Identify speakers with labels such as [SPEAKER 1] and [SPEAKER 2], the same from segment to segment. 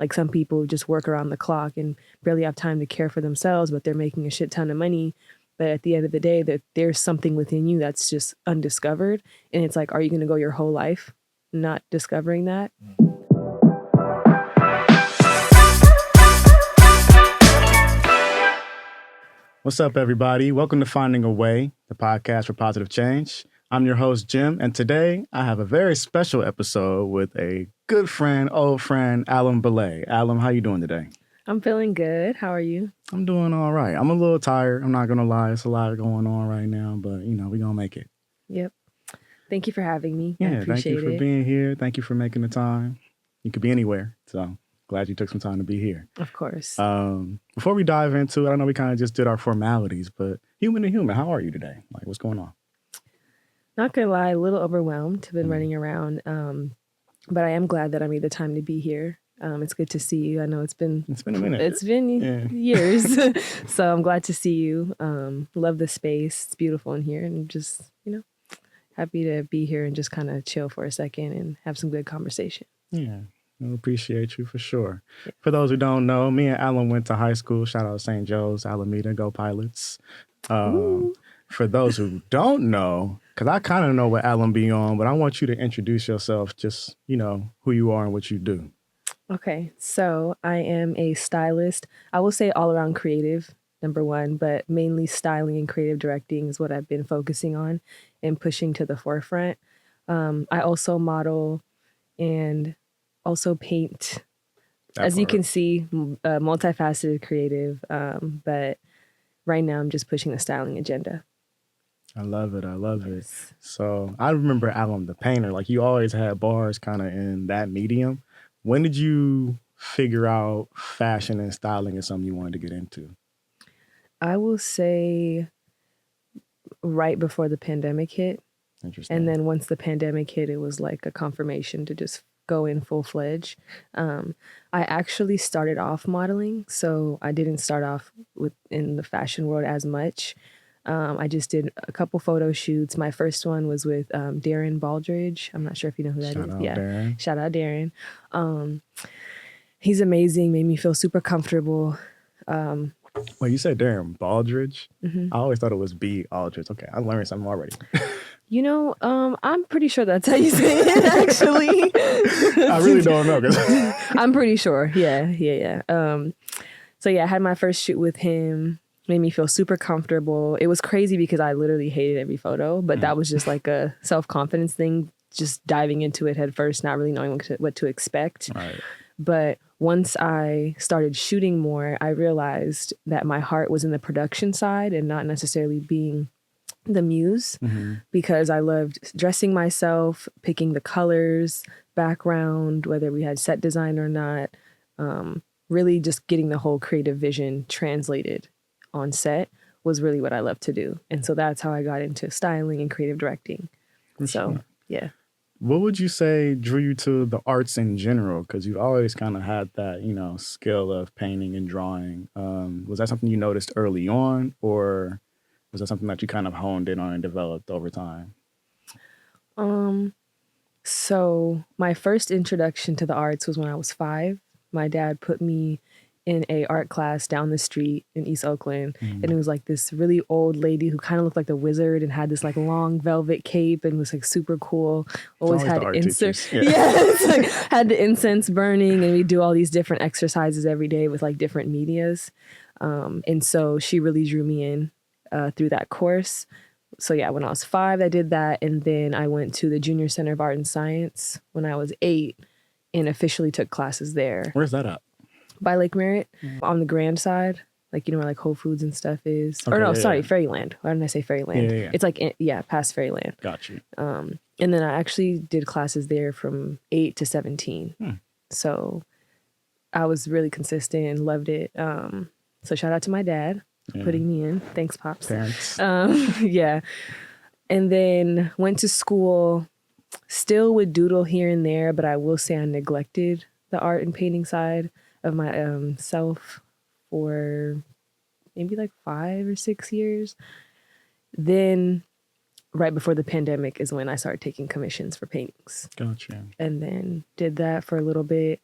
[SPEAKER 1] Like some people just work around the clock and barely have time to care for themselves, but they're making a shit ton of money. But at the end of the day, that there's something within you that's just undiscovered. And it's like, are you going to go your whole life not discovering that?
[SPEAKER 2] What's up, everybody? Welcome to Finding a Way, the podcast for positive change. I'm your host, Jim, and today I have a very special episode with a good friend, old friend, Alem Belay. Alem, how you doing today?
[SPEAKER 1] I'm feeling good. How are you?
[SPEAKER 2] I'm doing all right. I'm a little tired. I'm not going to lie. It's a lot going on right now, but, we're going to make it.
[SPEAKER 1] Yep. Thank you for having me. I appreciate
[SPEAKER 2] thank you for being here. Thank you for making the time. You could be anywhere, so glad you took some time to be here.
[SPEAKER 1] Of course.
[SPEAKER 2] Before we dive into it, I know we kind of just did our formalities, but human to human, how are you today? Like, what's going on?
[SPEAKER 1] Not gonna lie, a little overwhelmed. I've been running around, but I am glad that I made the time to be here. It's good to see you. I know it's been
[SPEAKER 2] a minute.
[SPEAKER 1] It's been years, so I'm glad to see you. Love the space. It's beautiful in here, and just happy to be here and just kind of chill for a second and have some good conversation.
[SPEAKER 2] Yeah, I appreciate you for sure. Yeah. For those who don't know, me and Alem went to high school. Shout out to St. Joe's, Alameda, go Pilots. For those who don't know, because I kind of know what Alem be on, but I want you to introduce yourself, just, who you are and what you do.
[SPEAKER 1] Okay, so I am a stylist. I will say all around creative, number one, but mainly styling and creative directing is what I've been focusing on and pushing to the forefront. I also model and also paint. As you can see, multifaceted creative, but right now I'm just pushing the styling agenda.
[SPEAKER 2] I love it. So I remember Alem the painter, like you always had bars kind of in that medium. When did you figure out fashion and styling is something you wanted to get into?
[SPEAKER 1] I will say right before the pandemic hit.
[SPEAKER 2] Interesting.
[SPEAKER 1] And then once the pandemic hit, it was like a confirmation to just go in full-fledged. I actually started off modeling, so I didn't start off in the fashion world as much. I just did a couple photo shoots. My first one was with Darren Baldridge. I'm not sure if you know who that is.
[SPEAKER 2] Darren.
[SPEAKER 1] Shout out Darren. He's amazing, made me feel super comfortable.
[SPEAKER 2] Well, you said Darren Baldridge?
[SPEAKER 1] Mm-hmm.
[SPEAKER 2] I always thought it was B. Aldridge. Okay, I learned something already.
[SPEAKER 1] I'm pretty sure that's how you say it, actually.
[SPEAKER 2] I really don't know.
[SPEAKER 1] I'm pretty sure. Yeah. So I had my first shoot with him. Made me feel super comfortable. It was crazy because I literally hated every photo, but that was just like a self-confidence thing, just diving into it head first, not really knowing what to expect.
[SPEAKER 2] Right.
[SPEAKER 1] But once I started shooting more, I realized that my heart was in the production side and not necessarily being the muse, because I loved dressing myself, picking the colors, background, whether we had set design or not, really just getting the whole creative vision translated on set was really what I love to do. And so that's how I got into styling and creative directing. Yeah.
[SPEAKER 2] What would you say drew you to the arts in general? Because you've always kind of had that, skill of painting and drawing. Was that something you noticed early on, or was that something that you kind of honed in on and developed over time?
[SPEAKER 1] So my first introduction to the arts was when I was 5. My dad put me in a art class down the street in East Oakland. And it was like this really old lady who kind of looked like the wizard and had this like long velvet cape and was like super cool. Always had incense. Had the incense burning, and we do all these different exercises every day with like different medias. And so she really drew me in through that course. So when I was 5, I did that. And then I went to the Junior Center of Art and Science when I was 8 and officially took classes there.
[SPEAKER 2] Where's that at?
[SPEAKER 1] By Lake Merritt, on the Grand side, like where like Whole Foods and stuff is.
[SPEAKER 2] Okay,
[SPEAKER 1] Fairyland. Why didn't I say Fairyland?
[SPEAKER 2] Yeah.
[SPEAKER 1] It's like past Fairyland.
[SPEAKER 2] Got you.
[SPEAKER 1] And then I actually did classes there from 8 to 17. So I was really consistent and loved it. So shout out to my dad for putting me in. Thanks, Pops.
[SPEAKER 2] Parents.
[SPEAKER 1] And then went to school. Still would doodle here and there, but I will say I neglected the art and painting side of my self for maybe like 5 or 6 years. Then right before the pandemic is when I started taking commissions for paintings.
[SPEAKER 2] Gotcha.
[SPEAKER 1] And then did that for a little bit.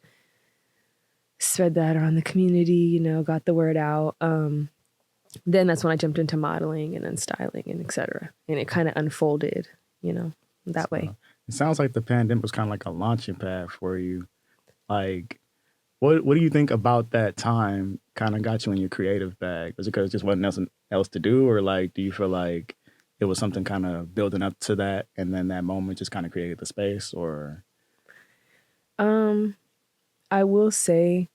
[SPEAKER 1] spread that around the community, you know, got the word out. Then that's when I jumped into modeling and then styling and etc. And it kind of unfolded, you know, that way.
[SPEAKER 2] It sounds like the pandemic was kind of like a launching pad for you. Like, what do you think about that time kind of got you in your creative bag? Was it because there just wasn't nothing else to do? Or like, do you feel like it was something kind of building up to that and then that moment just kind of created the space? Or
[SPEAKER 1] I will say,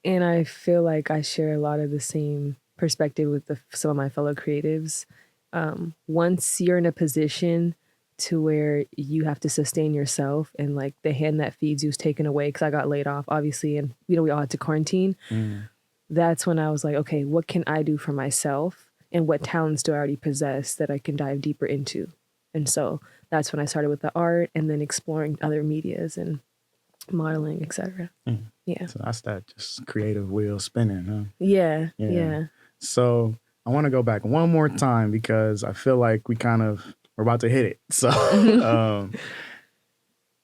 [SPEAKER 1] and I feel like I share a lot of the same perspective with some of my fellow creatives. Once you're in a position to where you have to sustain yourself and like the hand that feeds you is taken away, because I got laid off, obviously, and you know, we all had to quarantine. That's when I was like, okay, what can I do for myself? And what talents do I already possess that I can dive deeper into? And so that's when I started with the art and then exploring other medias and modeling, etc. Yeah.
[SPEAKER 2] So that's that just creative wheel spinning, huh?
[SPEAKER 1] Yeah.
[SPEAKER 2] So I want to go back one more time because I feel like we're about to hit it. So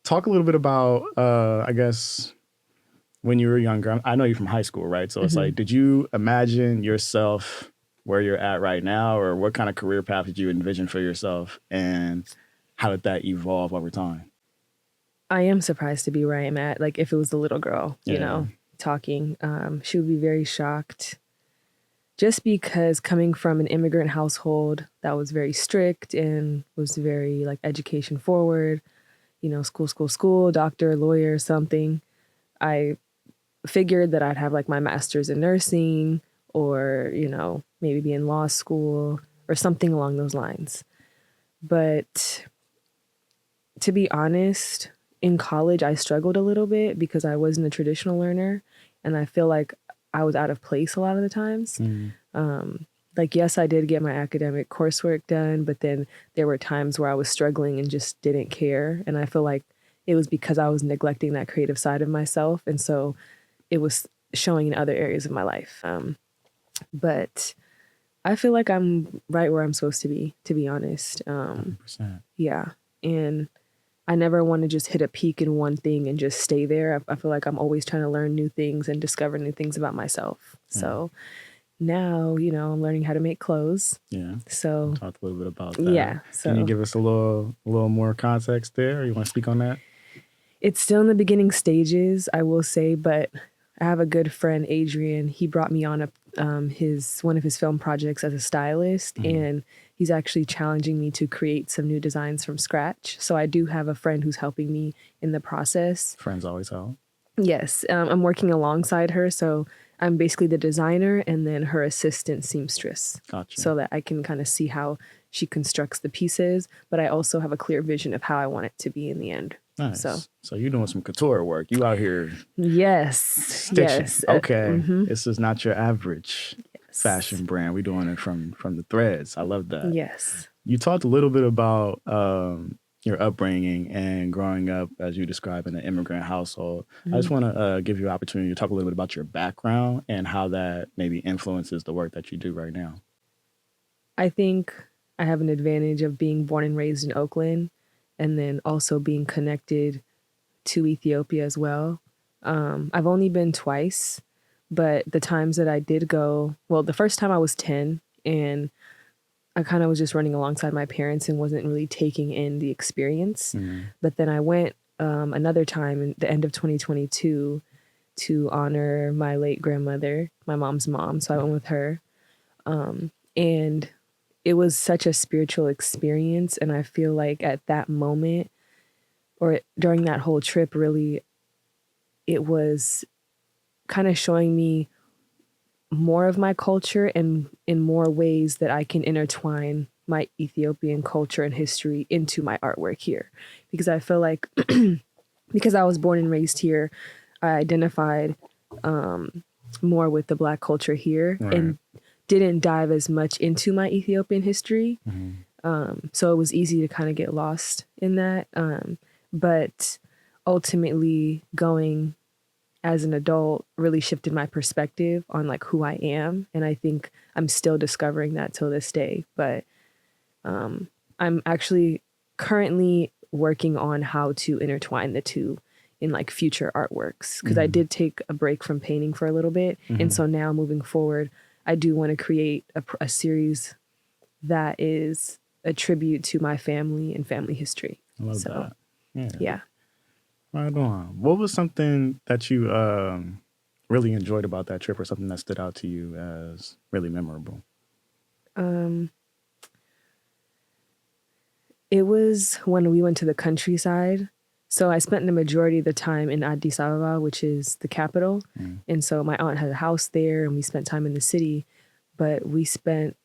[SPEAKER 2] talk a little bit about, I guess, when you were younger. I know you're from high school, right? So it's like, did you imagine yourself where you're at right now, or what kind of career path did you envision for yourself, and how did that evolve over time?
[SPEAKER 1] I am surprised to be where I am at. Like if it was the little girl, you know, talking, she would be very shocked. Just because coming from an immigrant household that was very strict and was very like education forward, you know, school, doctor, lawyer, something, I figured that I'd have like my master's in nursing or, you know, maybe be in law school or something along those lines. But to be honest, in college, I struggled a little bit because I wasn't a traditional learner. And I feel like I was out of place a lot of the times. Like, yes, I did get my academic coursework done, but then there were times where I was struggling and just didn't care. And I feel like it was because I was neglecting that creative side of myself. And so it was showing in other areas of my life. But I feel like I'm right where I'm supposed to be honest.
[SPEAKER 2] 100%.
[SPEAKER 1] Yeah. And I never want to just hit a peak in one thing and just stay there. I feel like I'm always trying to learn new things and discover new things about myself. So now, you know, I'm learning how to make clothes.
[SPEAKER 2] Yeah.
[SPEAKER 1] So
[SPEAKER 2] talk a little bit about that.
[SPEAKER 1] Yeah. So
[SPEAKER 2] can you give us a little more context there? Or you want to speak on that?
[SPEAKER 1] It's still in the beginning stages, I will say, but I have a good friend, Adrian. He brought me on one of his film projects as a stylist, and he's actually challenging me to create some new designs from scratch. So I do have a friend who's helping me in the process.
[SPEAKER 2] Friends always help.
[SPEAKER 1] Yes, I'm working alongside her, so I'm basically the designer and then her assistant seamstress.
[SPEAKER 2] Gotcha.
[SPEAKER 1] So that I can kind of see how she constructs the pieces, but I also have a clear vision of how I want it to be in the end.
[SPEAKER 2] Nice.
[SPEAKER 1] So
[SPEAKER 2] you're doing some couture work. You out here stitching.
[SPEAKER 1] Yes.
[SPEAKER 2] Okay. This is not your average fashion brand. We're doing it from the threads. I love that.
[SPEAKER 1] Yes.
[SPEAKER 2] You talked a little bit about your upbringing and growing up, as you described, in an immigrant household. I just want to give you an opportunity to talk a little bit about your background and how that maybe influences the work that you do right now.
[SPEAKER 1] I think I have an advantage of being born and raised in Oakland and then also being connected to Ethiopia as well. I've only been twice, but the times that I did go, well, the first time I was 10 and I kind of was just running alongside my parents and wasn't really taking in the experience. But then I went another time in the end of 2022 to honor my late grandmother, my mom's mom. So I went with her. And it was such a spiritual experience. And I feel like at that moment or during that whole trip, really, it was kind of showing me more of my culture and in more ways that I can intertwine my Ethiopian culture and history into my artwork here. Because I feel like because I was born and raised here, I identified more with the Black culture here and didn't dive as much into my Ethiopian history. So it was easy to kind of get lost in that. But ultimately going as an adult really shifted my perspective on like who I am. And I think I'm still discovering that till this day. But I'm actually currently working on how to intertwine the two in like future artworks, because I did take a break from painting for a little bit. And so now moving forward, I do want to create a series that is a tribute to my family and family history.
[SPEAKER 2] I love
[SPEAKER 1] So,
[SPEAKER 2] that.
[SPEAKER 1] Yeah.
[SPEAKER 2] Right on. What was something that you really enjoyed about that trip, or something that stood out to you as really memorable?
[SPEAKER 1] It was when we went to the countryside. So I spent the majority of the time in Addis Ababa, which is the capital. And so my aunt had a house there and we spent time in the city. But we spent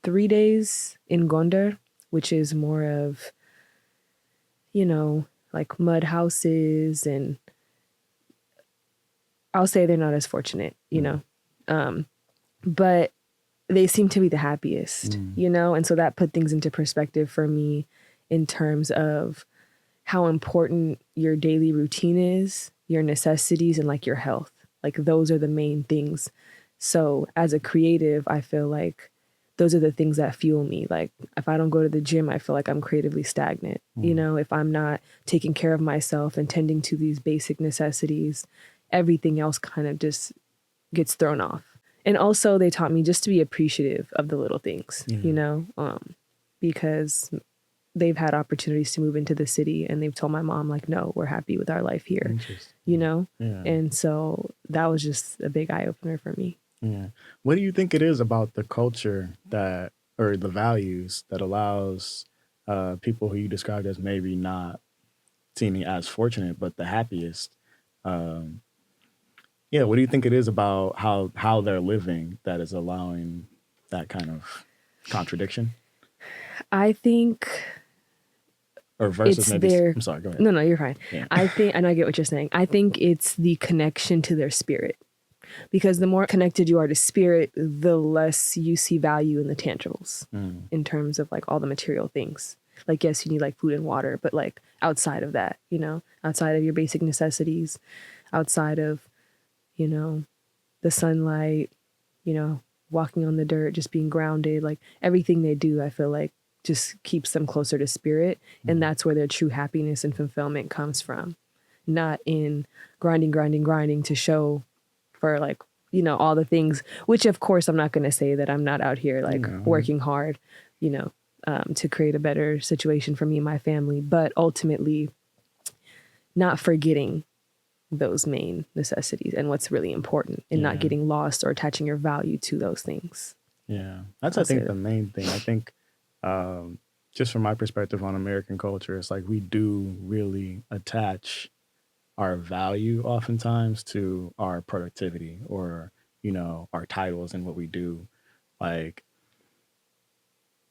[SPEAKER 1] 3 days in Gondar, which is more of, you know, like mud houses. And I'll say they're not as fortunate, you know. But they seem to be the happiest, you know? And so that put things into perspective for me in terms of how important your daily routine is, your necessities, and like your health. Like those are the main things. So as a creative, I feel like those are the things that fuel me. Like if I don't go to the gym, I feel like I'm creatively stagnant. You know, if I'm not taking care of myself and tending to these basic necessities, everything else kind of just gets thrown off. And also they taught me just to be appreciative of the little things, you know, because they've had opportunities to move into the city and they've told my mom, like, no, we're happy with our life here, you know? And so that was just a big eye opener for me.
[SPEAKER 2] What do you think it is about the culture that, or the values that allows people who you described as maybe not seeming as fortunate, but the happiest, what do you think it is about how they're living that is allowing that kind of contradiction?
[SPEAKER 1] I think
[SPEAKER 2] or versus
[SPEAKER 1] it's
[SPEAKER 2] maybe
[SPEAKER 1] their...
[SPEAKER 2] I'm sorry, go ahead.
[SPEAKER 1] No, you're fine.
[SPEAKER 2] Yeah.
[SPEAKER 1] I think, and I get what you're saying. I think it's the connection to their spirit, because the more connected you are to spirit, the less you see value in the tangibles in terms of like all the material things. Like, yes, you need like food and water, but like outside of that, you know, outside of your basic necessities, outside of, you know, the sunlight, you know, walking on the dirt, just being grounded, like everything they do, I feel like just keeps them closer to spirit. And that's where their true happiness and fulfillment comes from. Not in grinding to show for like, you know, all the things, which of course I'm not going to say that I'm not out here like working hard, you know, to create a better situation for me and my family, but ultimately not forgetting those main necessities and what's really important, and not getting lost or attaching your value to those things.
[SPEAKER 2] Yeah, that's, I think, the main thing. I think just from my perspective on American culture, it's like we do really attach our value oftentimes to our productivity or, you know, our titles and what we do. Like,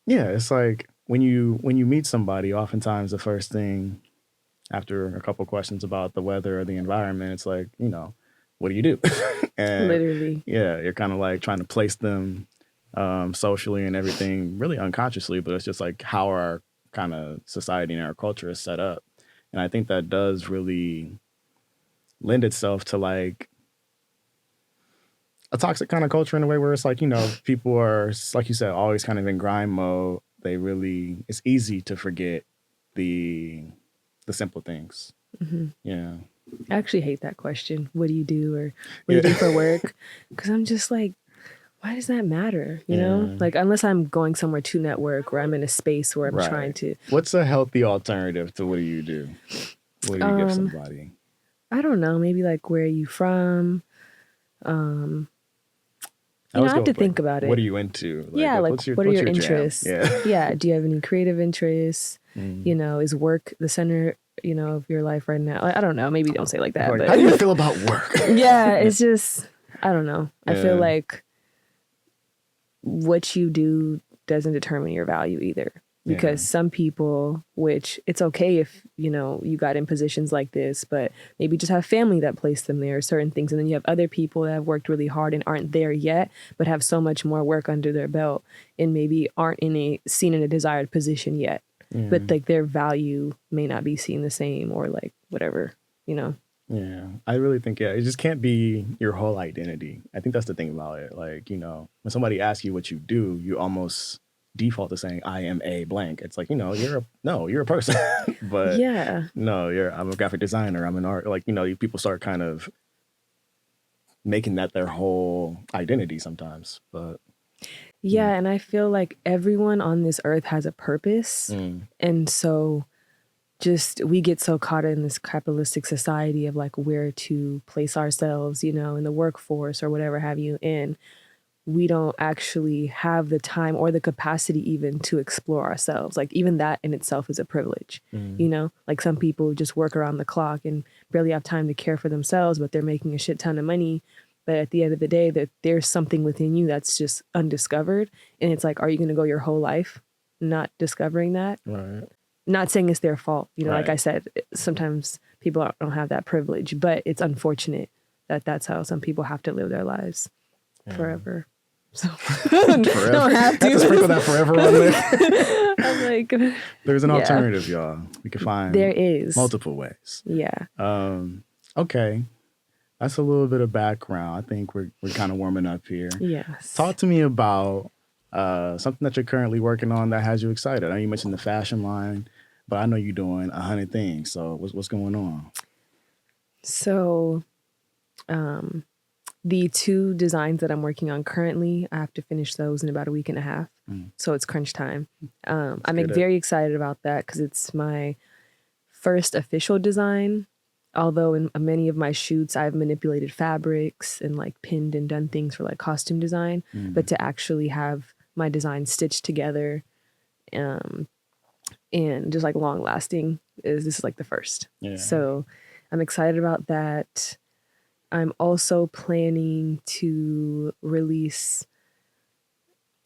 [SPEAKER 2] yeah, it's like when you meet somebody, oftentimes the first thing after a couple questions about the weather or the environment, it's like, you know, what do you do? And
[SPEAKER 1] literally,
[SPEAKER 2] yeah, you're kind of like trying to place them socially and everything really unconsciously, but it's just like how our kind of society and our culture is set up. And I think that does really lend itself to like a toxic kind of culture in a way where it's like, you know, people are, like you said, always kind of in grind mode. They really, it's easy to forget the simple things. Yeah.
[SPEAKER 1] I actually hate that question. What do you do, or what do you do for work? Because I'm just like, why does that matter? You know, like unless I'm going somewhere to network or I'm in a space where I'm trying to.
[SPEAKER 2] What's a healthy alternative to what do you do? What do you give somebody?
[SPEAKER 1] I don't know. Maybe like, where are you from? You know, I have to think about it.
[SPEAKER 2] What are you into? Like,
[SPEAKER 1] yeah, like what are your interests?
[SPEAKER 2] Yeah.
[SPEAKER 1] Do you have any creative interests? You know, is work the center, you know, of your life right now? I don't know. Maybe don't say it like that.
[SPEAKER 2] Like,
[SPEAKER 1] but
[SPEAKER 2] how do you feel about work?
[SPEAKER 1] Yeah, it's just, I don't know. I feel like what you do doesn't determine your value either. Because some people, which it's okay if, you know, you got in positions like this, but maybe just have family that placed them there, certain things. And then you have other people that have worked really hard and aren't there yet, but have so much more work under their belt and maybe aren't seen in a desired position yet. But like their value may not be seen the same, or like whatever, you know?
[SPEAKER 2] Yeah, I really think, it just can't be your whole identity. I think that's the thing about it. Like, you know, when somebody asks you what you do, you almost default to saying I am a blank. It's like, you're a person. But
[SPEAKER 1] Yeah.
[SPEAKER 2] no, I'm a graphic designer. I'm an art. Like, people start kind of making that their whole identity sometimes. But
[SPEAKER 1] yeah, and I feel like everyone on this earth has a purpose. And so just we get so caught in this capitalistic society of like where to place ourselves, in the workforce or whatever have you. And we don't actually have the time or the capacity even to explore ourselves. Like even that in itself is a privilege, like some people just work around the clock and barely have time to care for themselves, but they're making a shit ton of money. But at the end of the day, that there's something within you that's just undiscovered. And it's like, are you going to go your whole life not discovering that?
[SPEAKER 2] right.
[SPEAKER 1] Not saying it's their fault. Like
[SPEAKER 2] Right.
[SPEAKER 1] I said, sometimes people don't have that privilege, but it's unfortunate that that's how some people have to live their lives forever. So
[SPEAKER 2] Forever.
[SPEAKER 1] don't have
[SPEAKER 2] to sprinkle that forever on there.
[SPEAKER 1] I'm like,
[SPEAKER 2] There's an alternative, y'all. We can find
[SPEAKER 1] there is
[SPEAKER 2] multiple ways.
[SPEAKER 1] Yeah.
[SPEAKER 2] Okay. That's a little bit of background. I think we're kind of warming up here.
[SPEAKER 1] Yes.
[SPEAKER 2] Talk to me about something that you're currently working on that has you excited. I know you mentioned the fashion line, but I know you're doing 100 things. So what's going on?
[SPEAKER 1] So, the 2 designs that I'm working on currently, I have to finish those in about a week and a half. So it's crunch time. I'm very excited about that because it's my first official design. Although in many of my shoots, I've manipulated fabrics and like pinned and done things for like costume design, but to actually have my design stitched together and just like long lasting this is like the first. Yeah. So I'm excited about that. I'm also planning to release,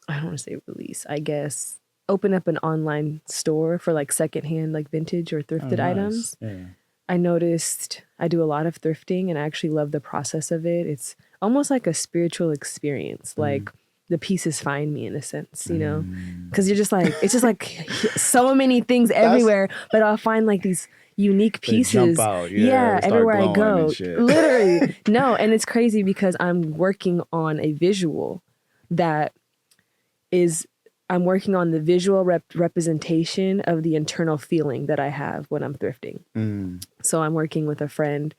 [SPEAKER 1] I don't want to say release, I guess, open up an online store for like secondhand, like vintage or thrifted items. Yeah. I noticed I do a lot of thrifting and I actually love the process of it. It's almost like a spiritual experience. Like the pieces find me in a sense, because you're just like, it's just like so many things everywhere, but I'll find like these unique pieces.
[SPEAKER 2] They jump out,
[SPEAKER 1] everywhere I go. Literally. No, and it's crazy because I'm working on a visual that is, I'm working on the visual representation of the internal feeling that I have when I'm thrifting. So I'm working with a friend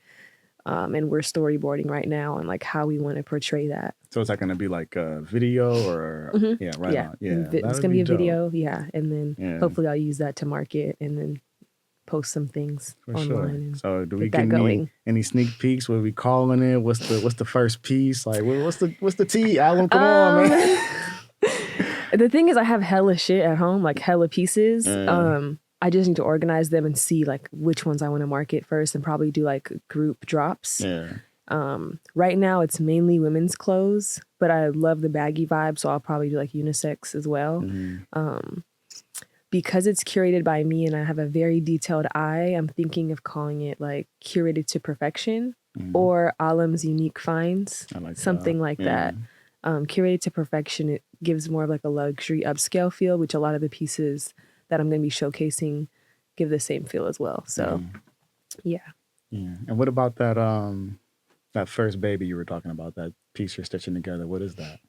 [SPEAKER 1] and we're storyboarding right now on like how we want to portray that.
[SPEAKER 2] So is that going to be like a video or? Yeah, right on. Yeah,
[SPEAKER 1] it's going to be a video. Yeah. And then hopefully I'll use that to market and then post some things
[SPEAKER 2] for
[SPEAKER 1] online.
[SPEAKER 2] Sure. So do we get any sneak peeks? What are we calling it? What's the first piece? Like what's the tea? Alem, come on, man.
[SPEAKER 1] The thing is, I have hella shit at home, like hella pieces. I just need to organize them and see like which ones I want to market first and probably do like group drops. Yeah. Right now it's mainly women's clothes, but I love the baggy vibe. So I'll probably do like unisex as well. Because it's curated by me and I have a very detailed eye, I'm thinking of calling it like curated to perfection or Alem's unique finds, like something that. Like that. Curated to perfection, it gives more of like a luxury upscale feel, which a lot of the pieces that I'm going to be showcasing give the same feel as well. So, yeah.
[SPEAKER 2] And what about that that first baby you were talking about, that piece you're stitching together? What is that?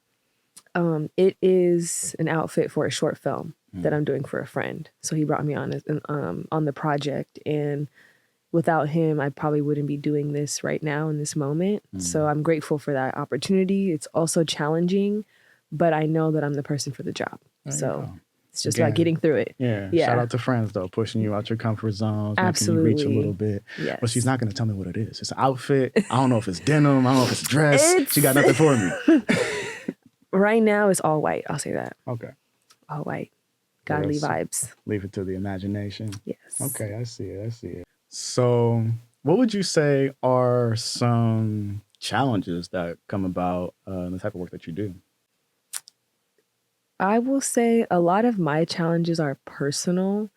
[SPEAKER 1] It is an outfit for a short film that I'm doing for a friend. So he brought me on the project, and without him, I probably wouldn't be doing this right now in this moment. So I'm grateful for that opportunity. It's also challenging, but I know that I'm the person for the job. So it's just about getting through it. Yeah.
[SPEAKER 2] Shout out to friends, though, pushing you out your comfort zones,
[SPEAKER 1] absolutely,
[SPEAKER 2] making you reach a little bit. Yes. But she's not going to tell me what it is. It's an outfit. I don't know if it's denim. I don't know if it's a dress. She got nothing for me.
[SPEAKER 1] Right now, it's all white. I'll say that.
[SPEAKER 2] Okay.
[SPEAKER 1] All white. Godly vibes.
[SPEAKER 2] Leave it to the imagination.
[SPEAKER 1] Yes.
[SPEAKER 2] Okay, I see it. So what would you say are some challenges that come about in the type of work that you do?
[SPEAKER 1] I will say a lot of my challenges are personal,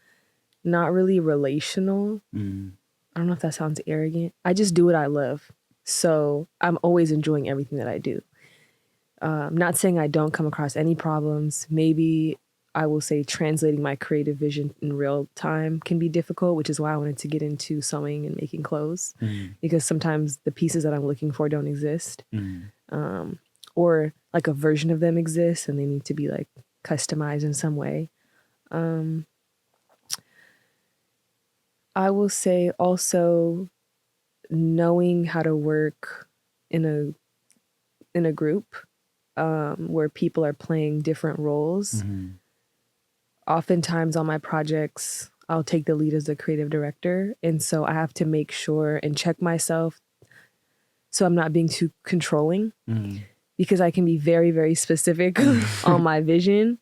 [SPEAKER 1] not really relational. I don't know if that sounds arrogant. I just do what I love. So I'm always enjoying everything that I do. Not saying I don't come across any problems. Maybe I will say translating my creative vision in real time can be difficult, which is why I wanted to get into sewing and making clothes, because sometimes the pieces that I'm looking for don't exist, or like a version of them exists and they need to be like customized in some way. I will say also knowing how to work in a group where people are playing different roles. Oftentimes on my projects, I'll take the lead as the creative director. And so I have to make sure and check myself so I'm not being too controlling because I can be very, very specific on my vision.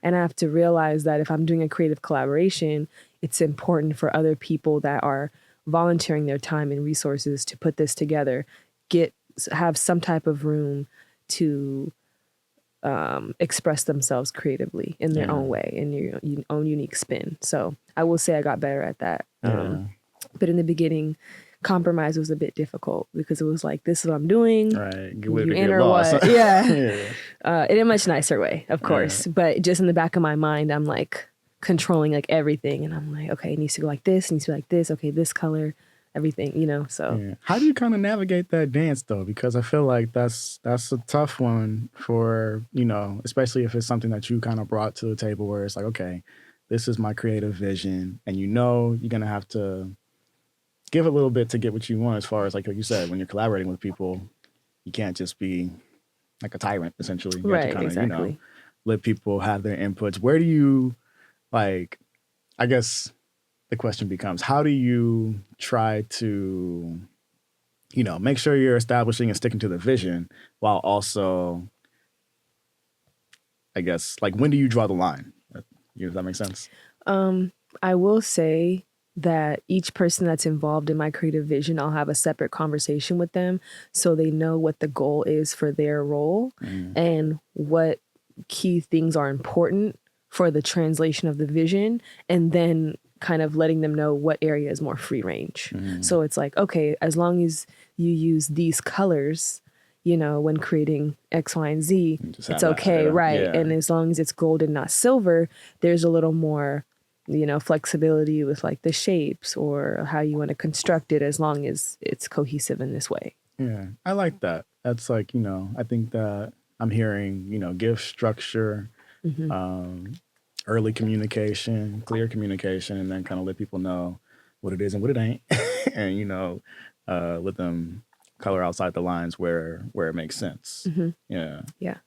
[SPEAKER 1] And I have to realize that if I'm doing a creative collaboration, it's important for other people that are volunteering their time and resources to put this together, have some type of room to express themselves creatively in their own way, in your own unique spin. So I will say I got better at that. But in the beginning, compromise was a bit difficult because it was like, this is what I'm doing.
[SPEAKER 2] Right.
[SPEAKER 1] You in or what? Yeah. In a much nicer way, of course. But just in the back of my mind, I'm like controlling like everything. And I'm like, okay, it needs to go like this. It needs to be like this. Okay, this color, everything, you know, so.
[SPEAKER 2] Yeah. How do you kind of navigate that dance though? Because I feel like that's a tough one for, you know, especially if it's something that you kind of brought to the table where it's like, okay, this is my creative vision. And you know, you're going to have to give a little bit to get what you want as far as like you said, when you're collaborating with people, you can't just be like a tyrant essentially. You have to kind of, you know, let people have their inputs. Where do you like, I guess the question becomes, how do you try to, you know, make sure you're establishing and sticking to the vision while also, I guess, like when do you draw the line? Does that make sense?
[SPEAKER 1] I will say that each person that's involved in my creative vision, I'll have a separate conversation with them so they know what the goal is for their role and what key things are important for the translation of the vision, and then kind of letting them know what area is more free range. So it's like, okay, as long as you use these colors, you know, when creating X, Y, and Z, it's okay, right? Yeah. And as long as it's gold and not silver, there's a little more, you know, flexibility with like the shapes or how you want to construct it as long as it's cohesive in this way.
[SPEAKER 2] Yeah, I like that. That's like, you know, I think that I'm hearing, you know, give structure, early communication, clear communication, and then kind of let people know what it is and what it ain't. And, you know, let them color outside the lines where it makes sense. Yeah.
[SPEAKER 1] Yeah.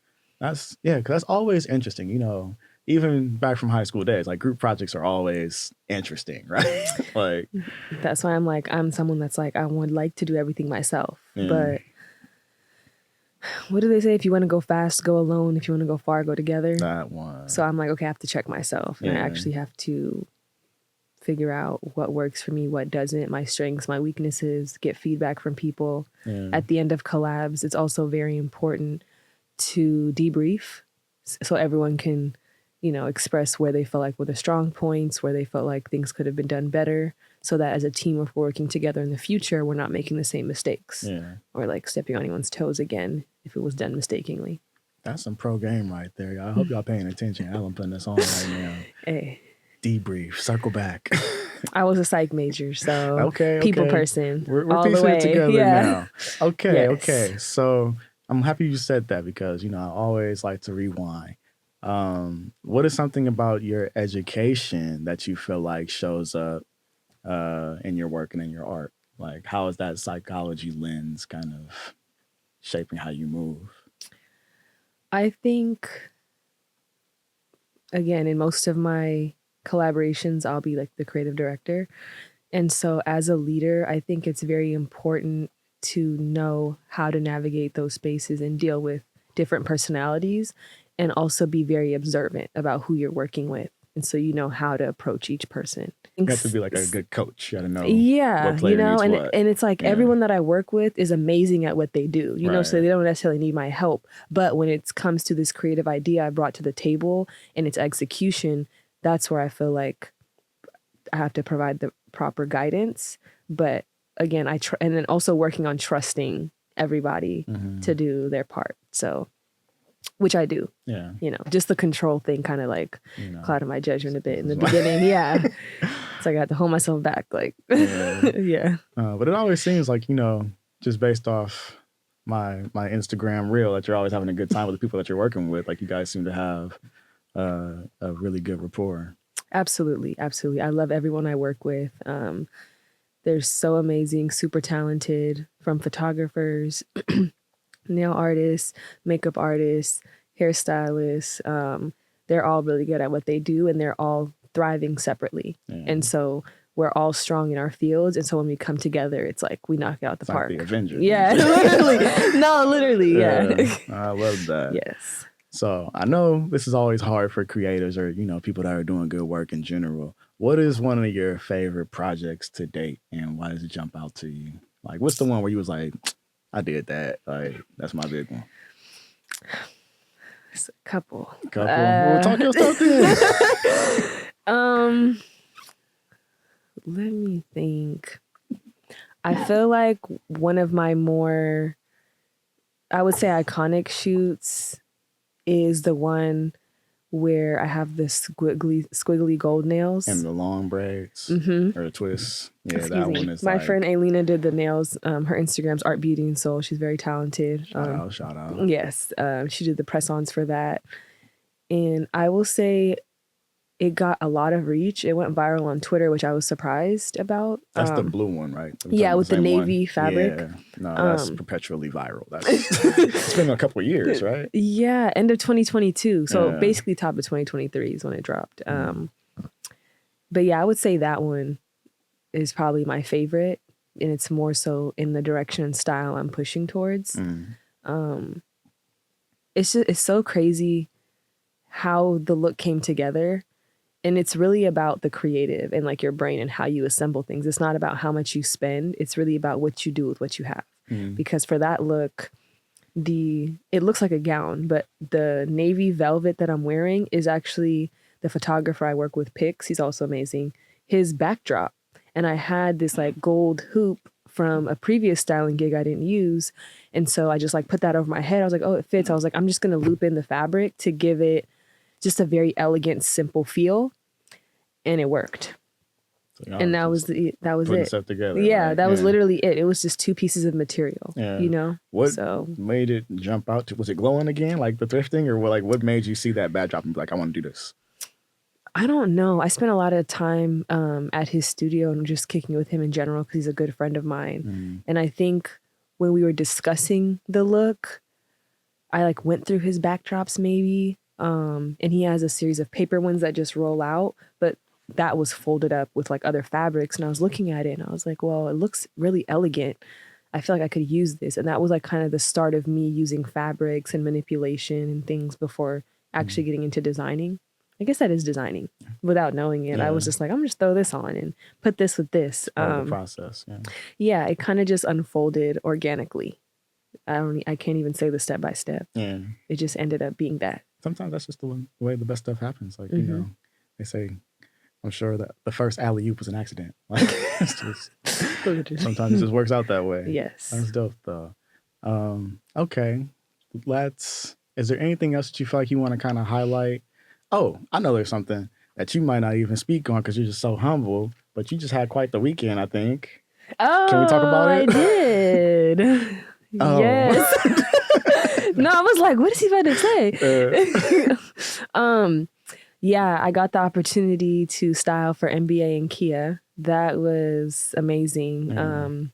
[SPEAKER 2] Because that's always interesting, you know. Even back from high school days, like group projects are always interesting, right? Like
[SPEAKER 1] that's why I'm someone that's like, I would like to do everything myself. But what do they say? If you want to go fast, go alone. If you want to go far, go together.
[SPEAKER 2] That one.
[SPEAKER 1] So I'm like, okay, I have to check myself. And I actually have to figure out what works for me, what doesn't, my strengths, my weaknesses, get feedback from people. At the end of collabs, it's also very important to debrief so everyone can, you know, express where they felt like were the strong points, where they felt like things could have been done better, so that as a team, if we're working together in the future, we're not making the same mistakes or like stepping on anyone's toes again if it was done mistakenly.
[SPEAKER 2] That's some pro game right there, y'all. I hope y'all paying attention. Alem putting this on right now.
[SPEAKER 1] Hey.
[SPEAKER 2] Debrief, circle back.
[SPEAKER 1] I was a psych major, so
[SPEAKER 2] okay.
[SPEAKER 1] people person.
[SPEAKER 2] We're
[SPEAKER 1] all
[SPEAKER 2] piecing
[SPEAKER 1] the way.
[SPEAKER 2] It together now. Okay,
[SPEAKER 1] yes.
[SPEAKER 2] okay. So I'm happy you said that because, you know, I always like to rewind. What is something about your education that you feel like shows up in your work and in your art? Like, how is that psychology lens kind of shaping how you move?
[SPEAKER 1] I think, again, in most of my collaborations, I'll be like the creative director. And so as a leader, I think it's very important to know how to navigate those spaces and deal with different personalities, and also be very observant about who you're working with. And so you know how to approach each person.
[SPEAKER 2] You have to be like a good coach. You got to know
[SPEAKER 1] what player
[SPEAKER 2] you know,
[SPEAKER 1] needs
[SPEAKER 2] what.
[SPEAKER 1] And it's like everyone that I work with is amazing at what they do, you know, so they don't necessarily need my help. But when it comes to this creative idea I brought to the table and its execution, that's where I feel like I have to provide the proper guidance. But again, and then also working on trusting everybody to do their part. So, which I do. Yeah. You know, just the control thing kind of like clouded my judgment a bit in the beginning. So I got to hold myself back. Like,
[SPEAKER 2] but it always seems like, you know, just based off my Instagram reel that you're always having a good time with the people that you're working with. Like you guys seem to have a really good rapport.
[SPEAKER 1] Absolutely. Absolutely. I love everyone I work with. They're so amazing, super talented, from photographers, nail artists, makeup artists, hairstylists. They're all really good at what they do, and they're all thriving separately. And so we're all strong in our fields. And so when we come together, it's like we knock it out the
[SPEAKER 2] It's
[SPEAKER 1] park.
[SPEAKER 2] like the Avengers.
[SPEAKER 1] Yeah, literally. No, literally. Yeah.
[SPEAKER 2] I love that.
[SPEAKER 1] Yes.
[SPEAKER 2] So I know this is always hard for creators or, people that are doing good work in general. What is one of your favorite projects to date, and why does it jump out to you? Like, what's the one where you was like, I did that. Like, that's my big one.
[SPEAKER 1] It's a couple.
[SPEAKER 2] Well, talk your stuff then.
[SPEAKER 1] Let me think. I feel like one of my more, I would say, iconic shoots is the one where I have the squiggly gold nails.
[SPEAKER 2] And the long braids or the twists. Yeah,
[SPEAKER 1] Excuse
[SPEAKER 2] that
[SPEAKER 1] me.
[SPEAKER 2] one is
[SPEAKER 1] My friend Ailina did the nails. Her Instagram's Art, Beauty, and Soul. She's very talented.
[SPEAKER 2] Shout out.
[SPEAKER 1] Yes. She did the press-ons for that. And I will say it got a lot of reach. It went viral on Twitter, which I was surprised about.
[SPEAKER 2] That's the blue one, right?
[SPEAKER 1] Yeah, with the navy fabric.
[SPEAKER 2] Yeah. No, that's perpetually viral. It's been a couple of years, right?
[SPEAKER 1] Yeah, end of 2022. So basically top of 2023 is when it dropped. But yeah, I would say that one is probably my favorite. And it's more so in the direction and style I'm pushing towards. It's so crazy how the look came together. And it's really about the creative and like your brain and how you assemble things. It's not about how much you spend. It's really about what you do with what you have. Because for that look, it looks like a gown, but the navy velvet that I'm wearing is actually the photographer I work with picks. He's also amazing. His backdrop. And I had this like gold hoop from a previous styling gig I didn't use. And so I just like put that over my head. I was like, oh, it fits. I was like, I'm just going to loop in the fabric to give it just a very elegant, simple feel. And it worked. So and that was it.
[SPEAKER 2] Stuff together,
[SPEAKER 1] yeah,
[SPEAKER 2] right?
[SPEAKER 1] that was literally it. It was just two pieces of material,
[SPEAKER 2] What made it jump out? Was it glowing again, like the thrifting? Or what made you see that backdrop and be like, I want to do this?
[SPEAKER 1] I don't know. I spent a lot of time at his studio and just kicking it with him in general because he's a good friend of mine. And I think when we were discussing the look, I like went through his backdrops maybe. And he has a series of paper ones that just roll out, but that was folded up with like other fabrics. And I was looking at it and I was like, well, it looks really elegant. I feel like I could use this. And that was like kind of the start of me using fabrics and manipulation and things before actually getting into designing. I guess that is designing without knowing it. I was just like, I'm just throw this on and put this with this.
[SPEAKER 2] The process.
[SPEAKER 1] Yeah, it kind of just unfolded organically. I can't even say the step by step. Yeah. It just ended up being that.
[SPEAKER 2] Sometimes that's just the way the best stuff happens. Like, they say, I'm sure that the first alley-oop was an accident. Like, it's just, sometimes it just works out that way.
[SPEAKER 1] Yes.
[SPEAKER 2] That's dope, though. Okay. Is there anything else that you feel like you want to kind of highlight? Oh, I know there's something that you might not even speak on because you're just so humble, but you just had quite the weekend, I think.
[SPEAKER 1] Oh,
[SPEAKER 2] can we talk about it?
[SPEAKER 1] I did. Yes. No, I was like, what is he about to say? Yeah, I got the opportunity to style for NBA and Kia. That was amazing.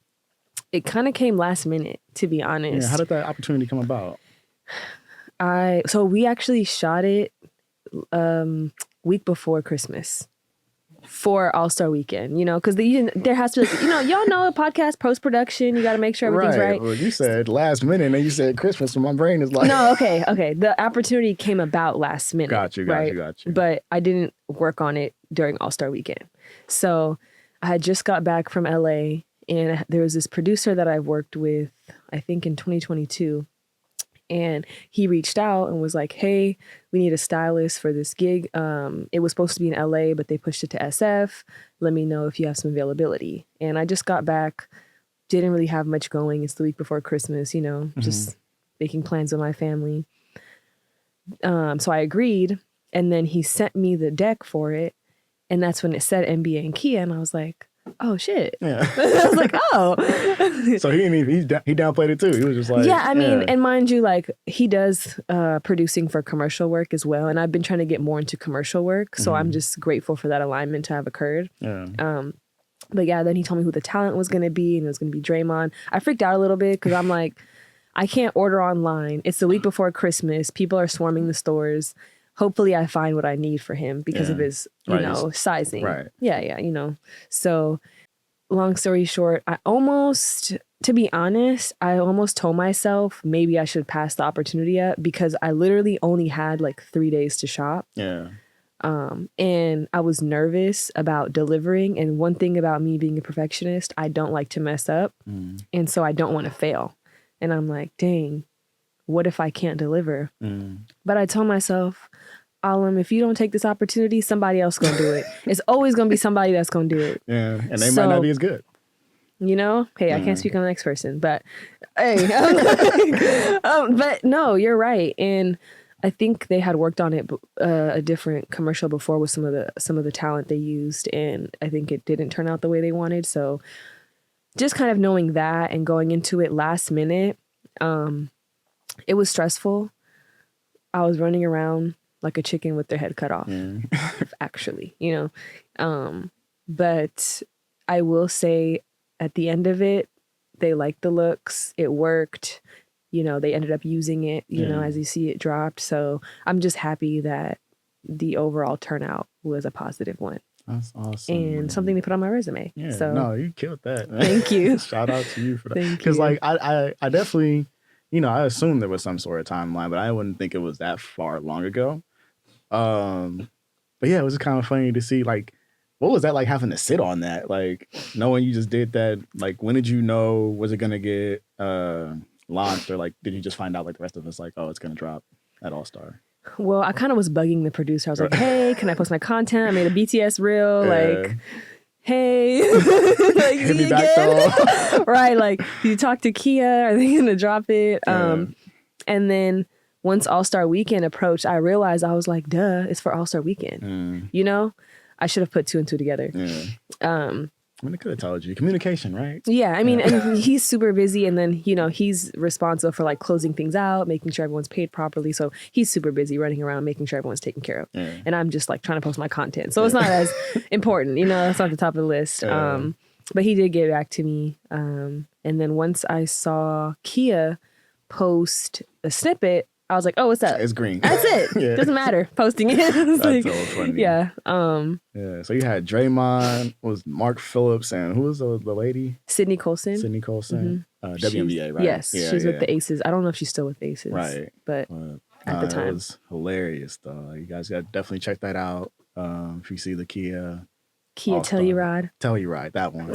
[SPEAKER 1] It kind of came last minute, to be honest.
[SPEAKER 2] Yeah, how did that opportunity come about?
[SPEAKER 1] So we actually shot it week before Christmas for All-Star Weekend, because there has to be, y'all know a podcast post-production, you got to make sure everything's right.
[SPEAKER 2] Well, you said last minute and then you said Christmas, so my brain is like...
[SPEAKER 1] No, okay. The opportunity came about last minute.
[SPEAKER 2] Got you.
[SPEAKER 1] But I didn't work on it during All-Star Weekend. So I had just got back from LA and there was this producer that I've worked with, I think in 2022. And he reached out and was like, hey, we need a stylist for this gig. It was supposed to be in LA, but they pushed it to SF. Let me know if you have some availability. And I just got back, didn't really have much going. It's the week before Christmas, just making plans with my family. So I agreed. And then he sent me the deck for it. And that's when it said NBA and Kia. And I was like, oh shit.
[SPEAKER 2] Yeah.
[SPEAKER 1] I was like, oh.
[SPEAKER 2] So he downplayed it too. He was just like,
[SPEAKER 1] yeah, I mean, and mind you, like he does producing for commercial work as well. And I've been trying to get more into commercial work. So I'm just grateful for that alignment to have occurred.
[SPEAKER 2] Yeah.
[SPEAKER 1] But yeah, then he told me who the talent was going to be, and it was going to be Draymond. I freaked out a little bit because I'm like, I can't order online. It's the week before Christmas. People are swarming the stores. Hopefully I find what I need for him because of his, you know, sizing.
[SPEAKER 2] Right.
[SPEAKER 1] Yeah, you know. So long story short, to be honest, I almost told myself maybe I should pass the opportunity up because I literally only had like 3 days to shop.
[SPEAKER 2] Yeah.
[SPEAKER 1] And I was nervous about delivering. And one thing about me being a perfectionist, I don't like to mess up. And so I don't want to fail. And I'm like, dang, what if I can't deliver? But I told myself, Alem, if you don't take this opportunity, somebody else going to do it. It's always going to be somebody that's going to do it.
[SPEAKER 2] Yeah. And they might not be as good.
[SPEAKER 1] You know, hey, I can't speak on the next person, but hey, but no, you're right. And I think they had worked on it a different commercial before with some of the talent they used, and I think it didn't turn out the way they wanted. So just kind of knowing that and going into it last minute, it was stressful. I was running around like a chicken with their head cut off, actually, you know. But I will say at the end of it, they liked the looks. It worked. You know, they ended up using it, you know, as you see it dropped. So I'm just happy that the overall turnout was a positive one.
[SPEAKER 2] That's awesome.
[SPEAKER 1] And something to put on my resume.
[SPEAKER 2] Yeah,
[SPEAKER 1] so,
[SPEAKER 2] no, you killed that. Man.
[SPEAKER 1] Thank you.
[SPEAKER 2] Shout out to you for that.
[SPEAKER 1] Thank you.
[SPEAKER 2] Because like I definitely, you know, I assumed there was some sort of timeline, but I wouldn't think it was that far long ago. But yeah, it was just kind of funny to see like, what was that like having to sit on that? Like knowing you just did that, like when did you know, was it gonna get launched, or like did you just find out like the rest of us like, oh, it's gonna drop at All Star?
[SPEAKER 1] Well, I kind of was bugging the producer. I was like, hey, can I post my content? I made a BTS reel. Like, hey, like,
[SPEAKER 2] hit me back though.
[SPEAKER 1] Right. Like, did you talk to Kia? Are they going to drop it? And then once All Star Weekend approached, I realized I was like, duh, it's for All Star Weekend. You know, I should have put 2 and 2 together.
[SPEAKER 2] I mean, I could have told you. Communication, right?
[SPEAKER 1] Yeah, I mean, and he's super busy, and then, you know, he's responsible for like closing things out, making sure everyone's paid properly. So he's super busy running around, making sure everyone's taken care of. And I'm just like trying to post my content. So it's not as important, you know, it's not the top of the list. But he did get back to me. And then once I saw Kia post a snippet, I was like, oh, what's up?
[SPEAKER 2] It's green.
[SPEAKER 1] That's it. Doesn't matter. Posting it. That's
[SPEAKER 2] like, so funny.
[SPEAKER 1] Yeah.
[SPEAKER 2] Yeah. So you had Draymond, was Mark Phillips, and who was the lady?
[SPEAKER 1] Sydney Colson.
[SPEAKER 2] WNBA, right?
[SPEAKER 1] Yes. She's with the Aces. I don't know if she's still with the Aces. Right. But at the time.
[SPEAKER 2] It was hilarious, though. You guys got to definitely check that out. If you see the Kia
[SPEAKER 1] Telluride.
[SPEAKER 2] Telluride, that one.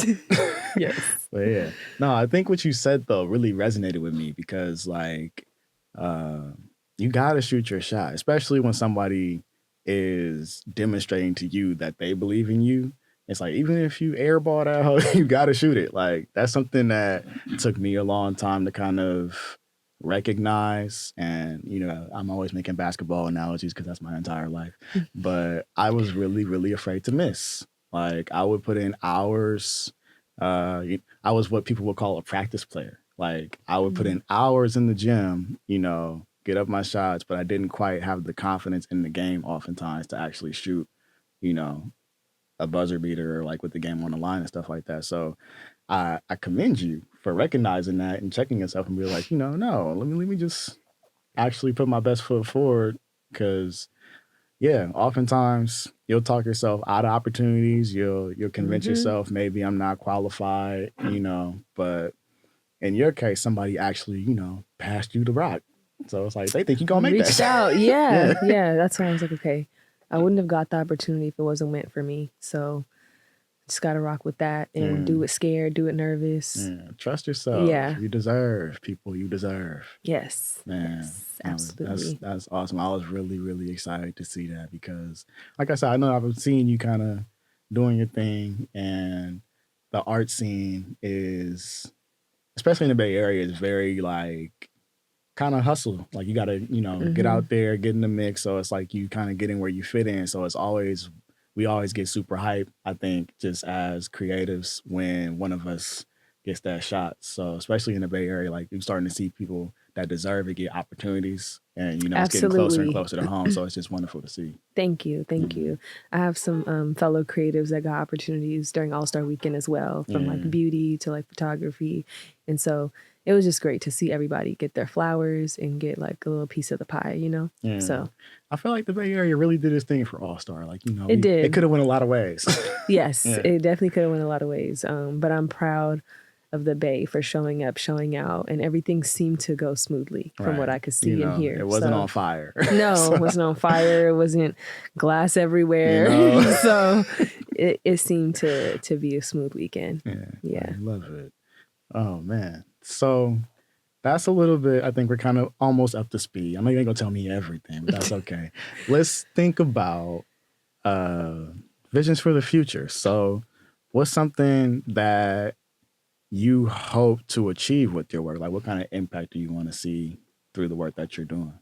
[SPEAKER 1] Yes.
[SPEAKER 2] But yeah. No, I think what you said, though, really resonated with me because, like, you gotta shoot your shot, especially when somebody is demonstrating to you that they believe in you. It's like, even if you airball that hoe, you gotta shoot it. Like, that's something that took me a long time to kind of recognize. And, you know, I'm always making basketball analogies because that's my entire life. But I was really, really afraid to miss. Like, I would put in hours. I was what people would call a practice player. Like, I would put in hours in the gym, you know, get up my shots, but I didn't quite have the confidence in the game oftentimes to actually shoot, you know, a buzzer beater or like with the game on the line and stuff like that. So I commend you for recognizing that and checking yourself and be like, you know, no, let me just actually put my best foot forward. Because, yeah, oftentimes you'll talk yourself out of opportunities. You'll convince yourself maybe I'm not qualified, you know, but in your case, somebody actually, you know, passed you the rock. So it's like, they think you're going to make
[SPEAKER 1] Reached
[SPEAKER 2] that.
[SPEAKER 1] out. Yeah. That's why I was like, okay, I wouldn't have got the opportunity if it wasn't meant for me. So just got to rock with that and do it scared, do it nervous.
[SPEAKER 2] Yeah. Trust yourself. Yeah. You deserve, people. You deserve.
[SPEAKER 1] Yes.
[SPEAKER 2] Man.
[SPEAKER 1] Yes, absolutely.
[SPEAKER 2] That's awesome. I was really, really excited to see that because, like I said, I know I've seen you kind of doing your thing, and the art scene is, especially in the Bay Area, is very like kind of hustle. Like you got to, you know, get out there, get in the mix. So it's like you kind of getting where you fit in. So it's always, we always get super hyped, I think, just as creatives when one of us gets that shot. So especially in the Bay Area, like you're starting to see people that deserve it get opportunities, and it's getting closer and
[SPEAKER 1] Absolutely.
[SPEAKER 2] closer to home. So it's just wonderful to see.
[SPEAKER 1] Thank you. Thank you. I have some fellow creatives that got opportunities during All-Star Weekend as well, from like beauty to like photography. And so it was just great to see everybody get their flowers and get like a little piece of the pie,
[SPEAKER 2] Yeah.
[SPEAKER 1] So
[SPEAKER 2] I feel like the Bay Area really did its thing for All-Star. Like,
[SPEAKER 1] it did.
[SPEAKER 2] It could have went a lot of ways.
[SPEAKER 1] Yes, it definitely could have went a lot of ways. But I'm proud of the Bay for showing up, showing out, and everything seemed to go smoothly from what I could see and hear.
[SPEAKER 2] It wasn't on fire.
[SPEAKER 1] No, it wasn't on fire. It wasn't glass everywhere. So it seemed to be a smooth weekend. Yeah.
[SPEAKER 2] I love it. Oh, man. So that's a little bit, I think we're kind of almost up to speed. I know you ain't going to tell me everything, but that's okay. Let's think about visions for the future. So what's something that you hope to achieve with your work? Like, what kind of impact do you want to see through the work that you're doing?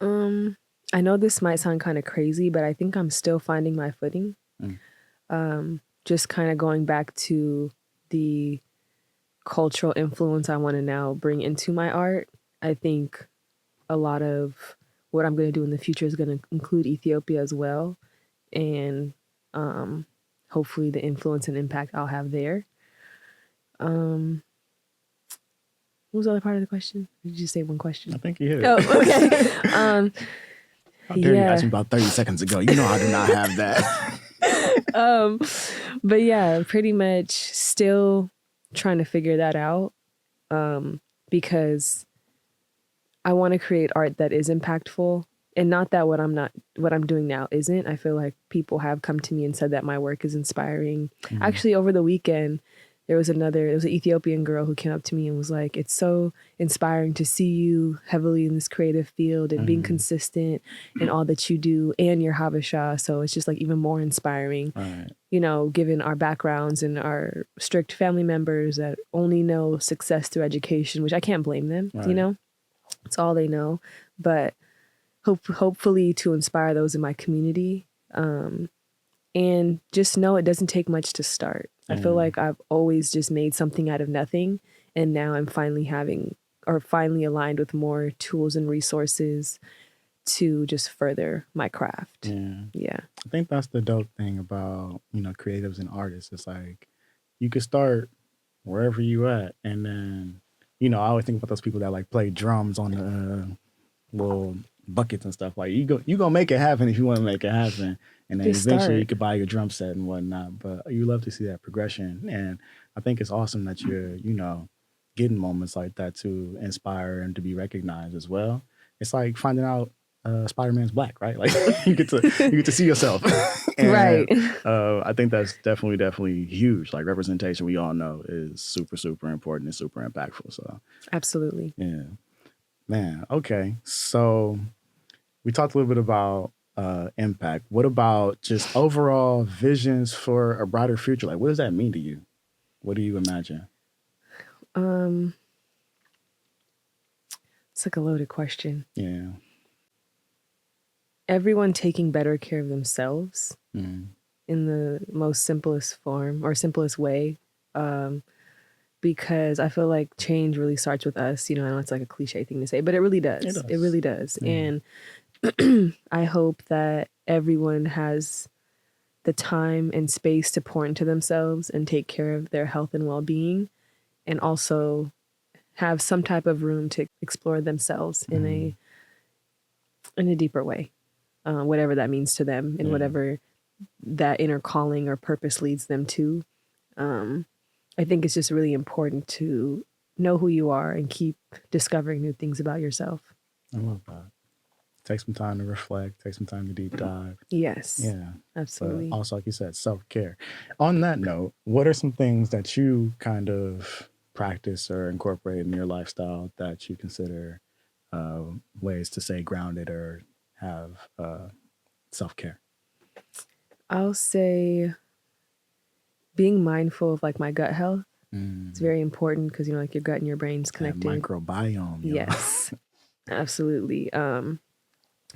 [SPEAKER 1] I know this might sound kind of crazy, but I think I'm still finding my footing. Just kind of going back to the cultural influence I want to now bring into my art. I think a lot of what I'm going to do in the future is going to include Ethiopia as well. And hopefully the influence and impact I'll have there. What was the other part of the question? Did you just say one question?
[SPEAKER 2] I think you hit it.
[SPEAKER 1] Oh, okay.
[SPEAKER 2] How dare you ask me about 30 seconds ago? You know I do not have that.
[SPEAKER 1] But yeah, pretty much still trying to figure that out, because I want to create art that is impactful, and not that what I'm doing now isn't. I feel like people have come to me and said that my work is inspiring. Actually, over the weekend, there was an Ethiopian girl who came up to me and was like, "It's so inspiring to see you heavily in this creative field and being consistent in all that you do, and your Habesha. So it's just like even more inspiring,
[SPEAKER 2] Right.
[SPEAKER 1] Given our backgrounds and our strict family members that only know success through education, which I can't blame them,
[SPEAKER 2] Right.
[SPEAKER 1] It's all they know. But hopefully to inspire those in my community, and just know it doesn't take much to start. I feel like I've always just made something out of nothing. And now I'm finally aligned with more tools and resources to just further my craft. Yeah.
[SPEAKER 2] I think that's the dope thing about, creatives and artists. It's like you could start wherever you at. And then, I always think about those people that like play drums on the little buckets and stuff. Like you gonna make it happen if you want to make it happen. And then
[SPEAKER 1] Just
[SPEAKER 2] eventually
[SPEAKER 1] start.
[SPEAKER 2] you could buy your drum set and whatnot. But you love to see that progression. And I think it's awesome that you're, getting moments like that to inspire and to be recognized as well. It's like finding out Spider-Man's black, right? Like you get to see yourself. And,
[SPEAKER 1] Right.
[SPEAKER 2] I think that's definitely huge. Like representation, we all know, is super, super important and super impactful. So
[SPEAKER 1] Absolutely.
[SPEAKER 2] yeah. Man, okay. So we talked a little bit about impact. What about just overall visions for a brighter future? Like, what does that mean to you? What do you imagine?
[SPEAKER 1] It's like a loaded question.
[SPEAKER 2] Yeah.
[SPEAKER 1] Everyone taking better care of themselves in the most simplest form or simplest way. Because I feel like change really starts with us. I know it's like a cliche thing to say, but it really does. It really does. And I hope that everyone has the time and space to pour into themselves and take care of their health and well-being, and also have some type of room to explore themselves in a deeper way, whatever that means to them and whatever that inner calling or purpose leads them to. I think it's just really important to know who you are and keep discovering new things about yourself.
[SPEAKER 2] I love that. Take some time to reflect, take some time to deep dive.
[SPEAKER 1] Yes.
[SPEAKER 2] Yeah.
[SPEAKER 1] Absolutely.
[SPEAKER 2] But also, like you said, self-care. On that note, what are some things that you kind of practice or incorporate in your lifestyle that you consider ways to stay grounded or have self-care?
[SPEAKER 1] I'll say being mindful of like my gut health. It's very important because, like your gut and your brain's connected.
[SPEAKER 2] That microbiome.
[SPEAKER 1] Yes, absolutely.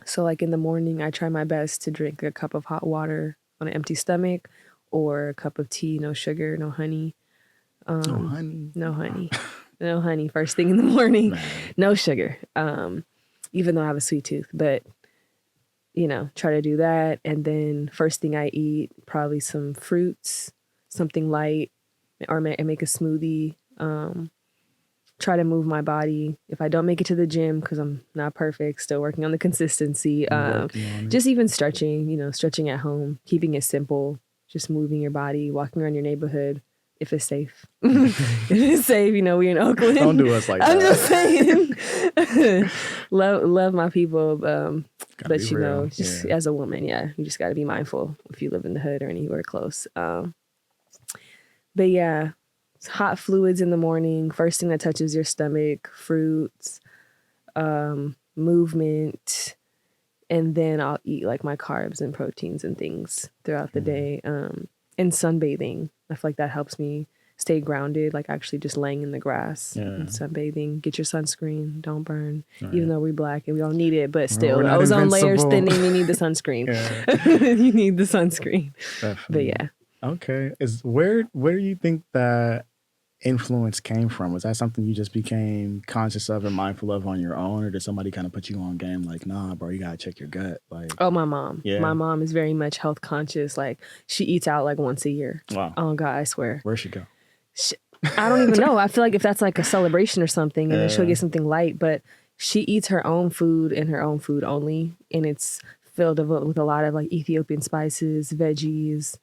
[SPEAKER 1] So like in the morning, I try my best to drink a cup of hot water on an empty stomach, or a cup of tea, no sugar, no honey.
[SPEAKER 2] Oh, honey.
[SPEAKER 1] No honey. No honey first thing in the morning.
[SPEAKER 2] Man.
[SPEAKER 1] No sugar. Even though I have a sweet tooth, but try to do that. And then first thing I eat, probably some fruits, something light, or make a smoothie. Try to move my body. If I don't make it to the gym, because I'm not perfect, still working on the consistency. Just even stretching, stretching at home, keeping it simple, just moving your body, walking around your neighborhood. If it's safe. If it's safe, we're in Oakland.
[SPEAKER 2] Don't do us like that.
[SPEAKER 1] I'm just saying. love my people. But just as a woman, you just got to be mindful if you live in the hood or anywhere close. But yeah, hot fluids in the morning. First thing that touches your stomach, fruits, movement. And then I'll eat like my carbs and proteins and things throughout the day. And sunbathing. I feel like that helps me stay grounded, like actually just laying in the grass and sunbathing. Get your sunscreen, don't burn. Even though we're black and we don't need it, but still, the ozone layer's thinning, you need the sunscreen. You need the sunscreen.
[SPEAKER 2] Definitely.
[SPEAKER 1] But yeah.
[SPEAKER 2] Okay. Where do you think that influence came from? Was that something you just became conscious of and mindful of on your own, or did somebody kind of put you on game like, nah, bro, you gotta check your gut? Like,
[SPEAKER 1] oh, my mom.
[SPEAKER 2] Yeah.
[SPEAKER 1] My mom is very much health conscious. Like, she eats out like once a year.
[SPEAKER 2] Wow.
[SPEAKER 1] Oh God, I swear.
[SPEAKER 2] Where'd she go?
[SPEAKER 1] I don't even know. I feel like if that's like a celebration or something, and then she'll get something light, but she eats her own food and her own food only, and it's filled with a lot of like Ethiopian spices, veggies.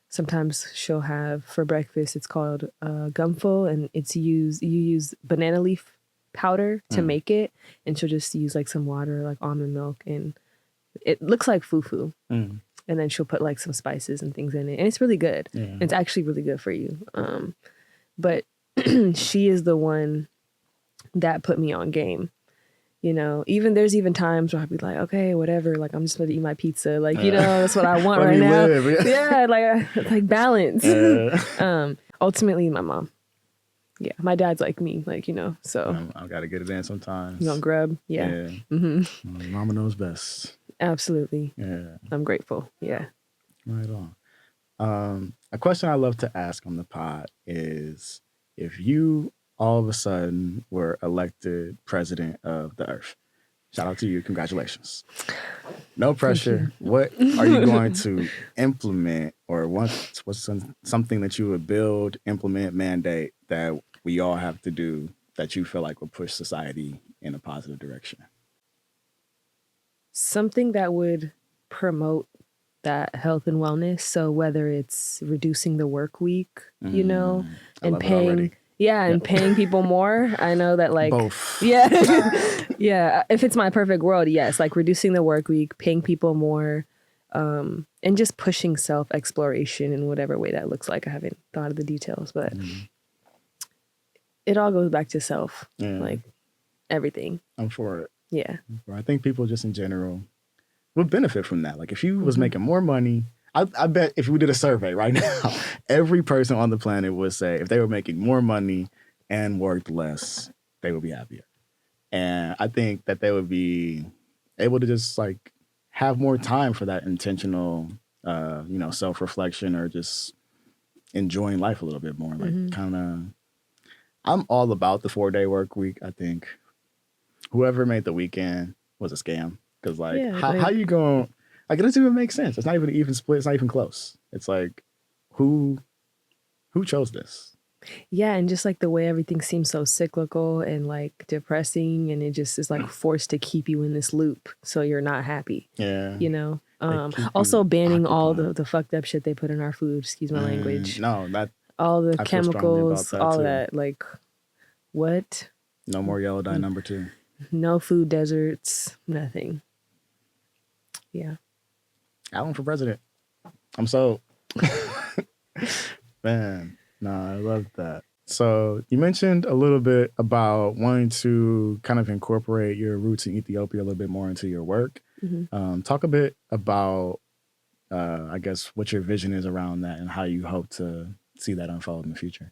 [SPEAKER 1] Sometimes she'll have for breakfast, it's called gumful, and you use banana leaf powder to make it, and she'll just use like some water, like almond milk, and it looks like fufu. And then she'll put like some spices and things in it, and it's really good.
[SPEAKER 2] Yeah.
[SPEAKER 1] It's actually really good for you. But she is the one that put me on game. There's even times where I'd be like, okay, whatever, like I'm just going to eat my pizza. Like, that's what I want right now. Yeah, like balance. Ultimately, my mom. Yeah, my dad's like me, so.
[SPEAKER 2] I got to get it in sometimes.
[SPEAKER 1] You don't grub? Yeah.
[SPEAKER 2] Mama knows best.
[SPEAKER 1] Absolutely.
[SPEAKER 2] Yeah.
[SPEAKER 1] I'm grateful. Yeah.
[SPEAKER 2] Right on. A question I love to ask on the pod is, if you all of a sudden were elected president of the earth, shout out to you, congratulations. No pressure. What are you going to implement, or what's something that you would build, implement, mandate that we all have to do that you feel like will push society in a positive direction?
[SPEAKER 1] Something that would promote that health and wellness. So whether it's reducing the work week, and paying, and paying people more. I know that like,
[SPEAKER 2] both.
[SPEAKER 1] Yeah. Yeah. If it's my perfect world, yes. Like reducing the work week, paying people more, and just pushing self-exploration in whatever way that looks like. I haven't thought of the details, but it all goes back to self, like everything.
[SPEAKER 2] I'm for it.
[SPEAKER 1] Yeah.
[SPEAKER 2] I think people just in general would benefit from that. Like if you was making more money, I bet if we did a survey right now, every person on the planet would say if they were making more money and worked less, they would be happier. And I think that they would be able to just like have more time for that intentional, self-reflection, or just enjoying life a little bit more. Like kind of, I'm all about the 4-day work week. I think whoever made the weekend was a scam. Because how you going, like it doesn't even make sense. It's not even an even split. It's not even close. It's like, who chose this?
[SPEAKER 1] Yeah, and just like the way everything seems so cyclical and like depressing, and it just is like forced to keep you in this loop so you're not happy.
[SPEAKER 2] Yeah.
[SPEAKER 1] Also banning all the fucked up shit they put in our food, excuse my language.
[SPEAKER 2] No, that
[SPEAKER 1] all the
[SPEAKER 2] I feel strongly about
[SPEAKER 1] chemicals,
[SPEAKER 2] that
[SPEAKER 1] all
[SPEAKER 2] too.
[SPEAKER 1] that, like what?
[SPEAKER 2] No more yellow dye number 2.
[SPEAKER 1] No food deserts, nothing. Yeah.
[SPEAKER 2] Alem for president. I'm so man. No, I love that. So you mentioned a little bit about wanting to kind of incorporate your roots in Ethiopia a little bit more into your work. Talk a bit about, I guess, what your vision is around that and how you hope to see that unfold in the future.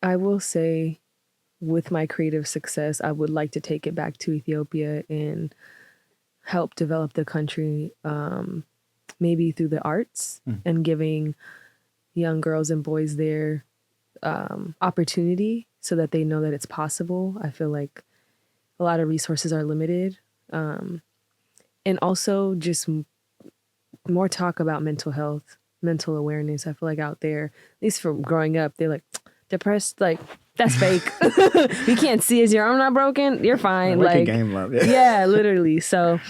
[SPEAKER 1] I will say with my creative success, I would like to take it back to Ethiopia and help develop the country, maybe through the arts and giving young girls and boys there opportunity so that they know that it's possible. I feel like a lot of resources are limited. And also just more talk about mental health, mental awareness. I feel like out there, at least from growing up, they're like, depressed, like, that's fake. You can't see, is your arm not broken? You're fine. Like,
[SPEAKER 2] game up.
[SPEAKER 1] Yeah, literally. So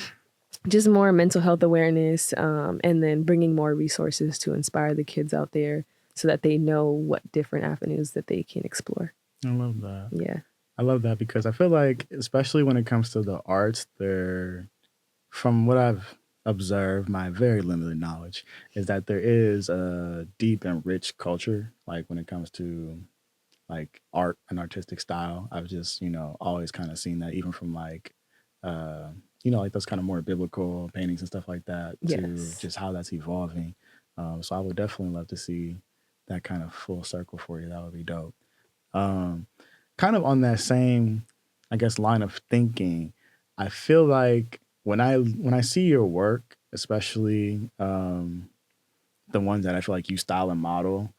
[SPEAKER 1] just more mental health awareness, and then bringing more resources to inspire the kids out there so that they know what different avenues that they can explore.
[SPEAKER 2] I love that.
[SPEAKER 1] Yeah.
[SPEAKER 2] I love that because I feel like, especially when it comes to the arts, from what I've observed, my very limited knowledge, is that there is a deep and rich culture, like when it comes to like art and artistic style. I've just, always kind of seen that even from like, like those kind of more biblical paintings and stuff like that to
[SPEAKER 1] Yes.
[SPEAKER 2] just how that's evolving. So I would definitely love to see that kind of full circle for you. That would be dope. Kind of on that same, I guess, line of thinking, I feel like when I see your work, especially the ones that I feel like you style and model,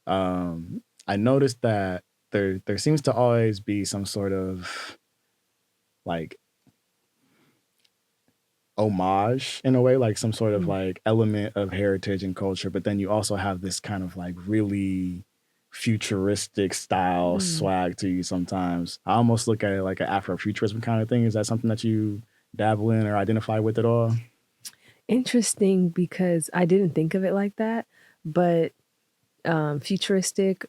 [SPEAKER 2] I noticed that there seems to always be some sort of like homage in a way, like some sort of like element of heritage and culture, but then you also have this kind of like really futuristic style swag to you sometimes. I almost look at it like an Afrofuturism kind of thing. Is that something that you dabble in or identify with at all?
[SPEAKER 1] Interesting, because I didn't think of it like that, but futuristic,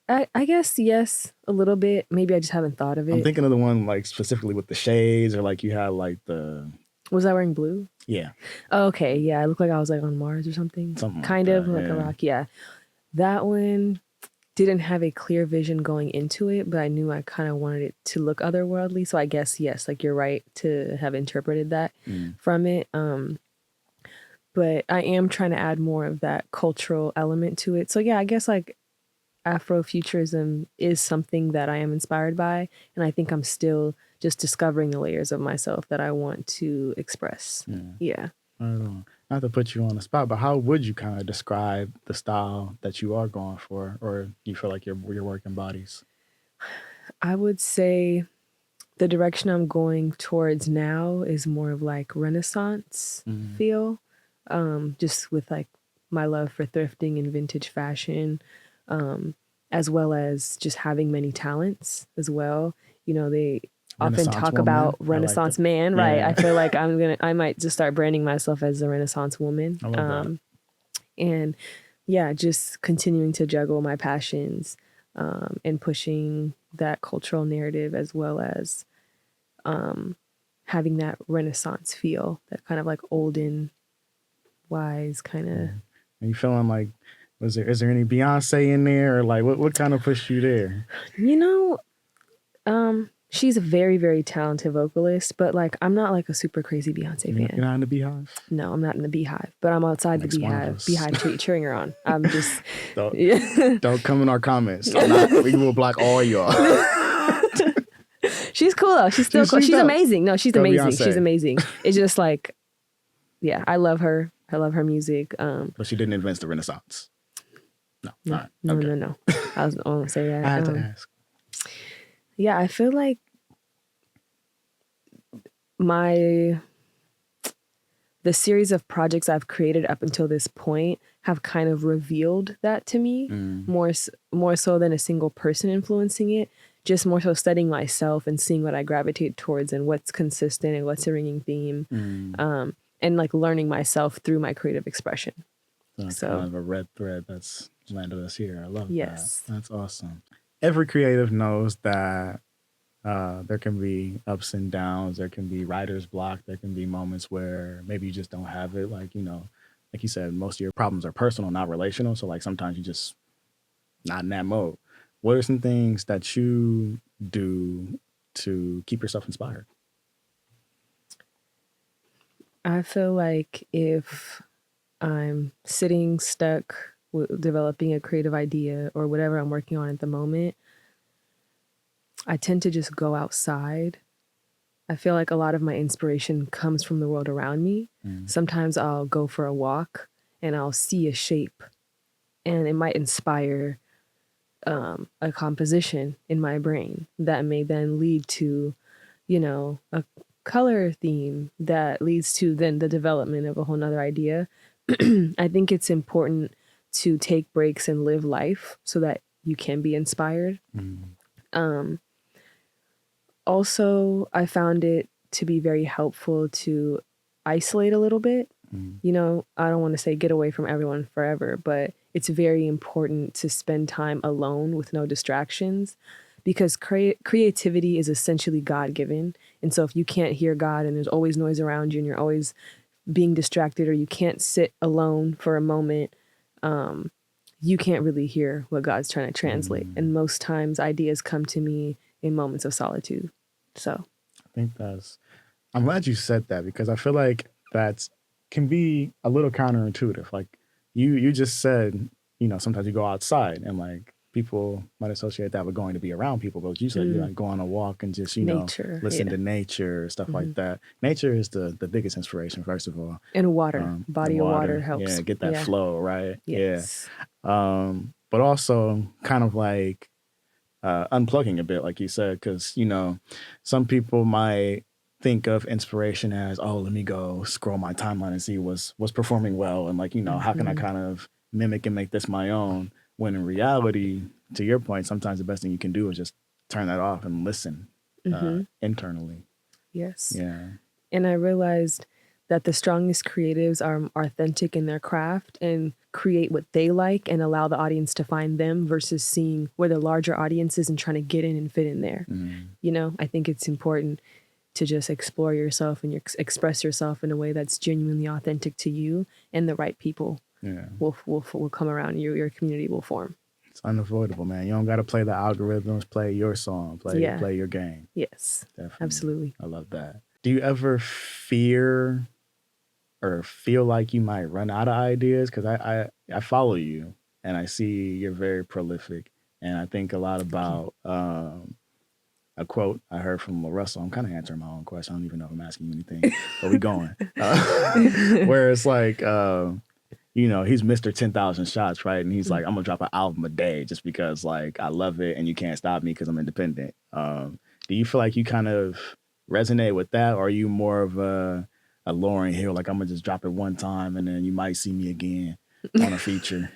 [SPEAKER 1] I guess, yes, a little bit. Maybe I just haven't thought of it.
[SPEAKER 2] I'm thinking of the one like specifically with the shades, or like you had like the...
[SPEAKER 1] Was I wearing blue?
[SPEAKER 2] Yeah.
[SPEAKER 1] Oh, okay, yeah, I looked like I was like on Mars or something.
[SPEAKER 2] Something like
[SPEAKER 1] kind of
[SPEAKER 2] that,
[SPEAKER 1] like
[SPEAKER 2] yeah.
[SPEAKER 1] a rock. Yeah, that one didn't have a clear vision going into it, but I knew I kind of wanted it to look otherworldly. So I guess, yes, like you're right to have interpreted that from it. But I am trying to add more of that cultural element to it. So yeah, I guess like Afrofuturism is something that I am inspired by, and I think I'm still just discovering the layers of myself that I want to express. Yeah.
[SPEAKER 2] I don't know. Not to put you on the spot, but how would you kind of describe the style that you are going for, or you feel like your work embodies?
[SPEAKER 1] I would say the direction I'm going towards now is more of like Renaissance feel, just with like my love for thrifting and vintage fashion, as well as just having many talents as well. They often talk
[SPEAKER 2] woman.
[SPEAKER 1] about Renaissance man, right? I feel like I might just start branding myself as a Renaissance woman.
[SPEAKER 2] I love that.
[SPEAKER 1] And yeah, just continuing to juggle my passions, and pushing that cultural narrative, as well as having that Renaissance feel, that kind of like olden, wise kind of.
[SPEAKER 2] Are you feeling like, is there any Beyonce in there, or like what kind of pushed you there?
[SPEAKER 1] She's a very, very talented vocalist, but like I'm not like a super crazy Beyonce fan.
[SPEAKER 2] You're not in the Beehive?
[SPEAKER 1] No, I'm not in the Beehive, but I'm outside the Beehive cheering her on. I'm just
[SPEAKER 2] don't come in our comments. We will block all y'all.
[SPEAKER 1] She's cool though. She's still cool. She's amazing. No, she's amazing.
[SPEAKER 2] Beyonce.
[SPEAKER 1] She's amazing. It's just like, yeah, I love her. I love her music.
[SPEAKER 2] But she didn't invent the Renaissance. No.
[SPEAKER 1] No,
[SPEAKER 2] all right.
[SPEAKER 1] no,
[SPEAKER 2] Okay.
[SPEAKER 1] no. I was going to say that.
[SPEAKER 2] I had to ask.
[SPEAKER 1] Yeah, I feel like the series of projects I've created up until this point have kind of revealed that to me, more so than a single person influencing it. Just more so studying myself and seeing what I gravitate towards and what's consistent and what's a ringing theme, and like learning myself through my creative expression.
[SPEAKER 2] So kind of a red thread that's landed us here. I love
[SPEAKER 1] yes.
[SPEAKER 2] that. That's awesome. Every creative knows that there can be ups and downs. There can be writer's block. There can be moments where maybe you just don't have it. Like, like you said, most of your problems are personal, not relational. So like sometimes you just not in that mode. What are some things that you do to keep yourself inspired?
[SPEAKER 1] I feel like if I'm sitting stuck with developing a creative idea or whatever I'm working on at the moment, I tend to just go outside. I feel like a lot of my inspiration comes from the world around me. Sometimes I'll go for a walk and I'll see a shape and it might inspire a composition in my brain that may then lead to, a color theme that leads to then the development of a whole nother idea. I think it's important to take breaks and live life so that you can be inspired. Also, I found it to be very helpful to isolate a little bit. I don't want to say get away from everyone forever, but it's very important to spend time alone with no distractions because creativity is essentially God-given. And so if you can't hear God and there's always noise around you and you're always being distracted or you can't sit alone for a moment, you can't really hear what God's trying to translate. And most times ideas come to me in moments of solitude. So
[SPEAKER 2] I think I'm glad you said that because I feel like that can be a little counterintuitive. Like you just said, sometimes you go outside and like people might associate that with going to be around people, but you said you like go on a walk and just,
[SPEAKER 1] nature,
[SPEAKER 2] listen to nature, stuff like that. Nature is the biggest inspiration, first of all.
[SPEAKER 1] And water, body of water helps.
[SPEAKER 2] Yeah, get that flow, right?
[SPEAKER 1] Yes.
[SPEAKER 2] Yeah. But also kind of like unplugging a bit, like you said, because, some people might think of inspiration as, oh, let me go scroll my timeline and see what's performing well. And like, how can I kind of mimic and make this my own? When in reality, to your point, sometimes the best thing you can do is just turn that off and listen internally.
[SPEAKER 1] Yes.
[SPEAKER 2] Yeah.
[SPEAKER 1] And I realized that the strongest creatives are authentic in their craft and create what they like and allow the audience to find them versus seeing where the larger audience is and trying to get in and fit in there. I think it's important to just explore yourself and express yourself in a way that's genuinely authentic to you, and the right people will come around you. Your community will form.
[SPEAKER 2] It's unavoidable, man. You don't got to play the algorithms, play your song, play your game.
[SPEAKER 1] Yes, definitely. Absolutely.
[SPEAKER 2] I love that. Do you ever fear or feel like you might run out of ideas? Because I follow you and I see you're very prolific. And I think a lot about a quote I heard from Russell. I'm kind of answering my own question. I don't even know if I'm asking you anything, but we going. Where it's like, he's Mr. 10,000 shots, right? And he's like, I'm going to drop an album a day just because like I love it and you can't stop me because I'm independent. Do you feel like you kind of resonate with that? Or are you more of a Lauryn Hill, like I'm going to just drop it one time and then you might see me again on a feature?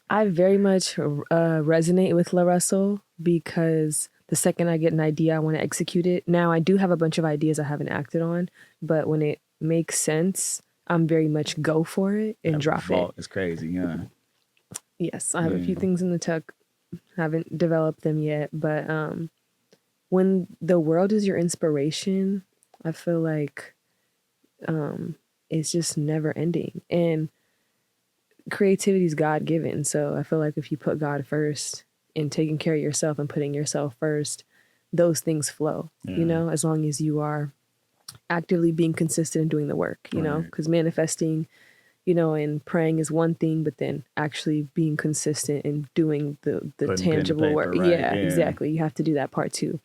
[SPEAKER 1] I very much resonate with La Russell because the second I get an idea, I want to execute it. Now, I do have a bunch of ideas I haven't acted on, but when it makes sense, I'm very much go for it and drop it.
[SPEAKER 2] It's crazy, yeah.
[SPEAKER 1] Yes, I have a few things in the tuck. Haven't developed them yet, but when the world is your inspiration, I feel like it's just never ending. And creativity is God-given. So I feel like if you put God first and taking care of yourself and putting yourself first, those things flow, as long as you are actively being consistent and doing the work, because manifesting, and praying is one thing, but then actually being consistent and doing the tangible work. Right? Yeah, exactly. You have to do that part too.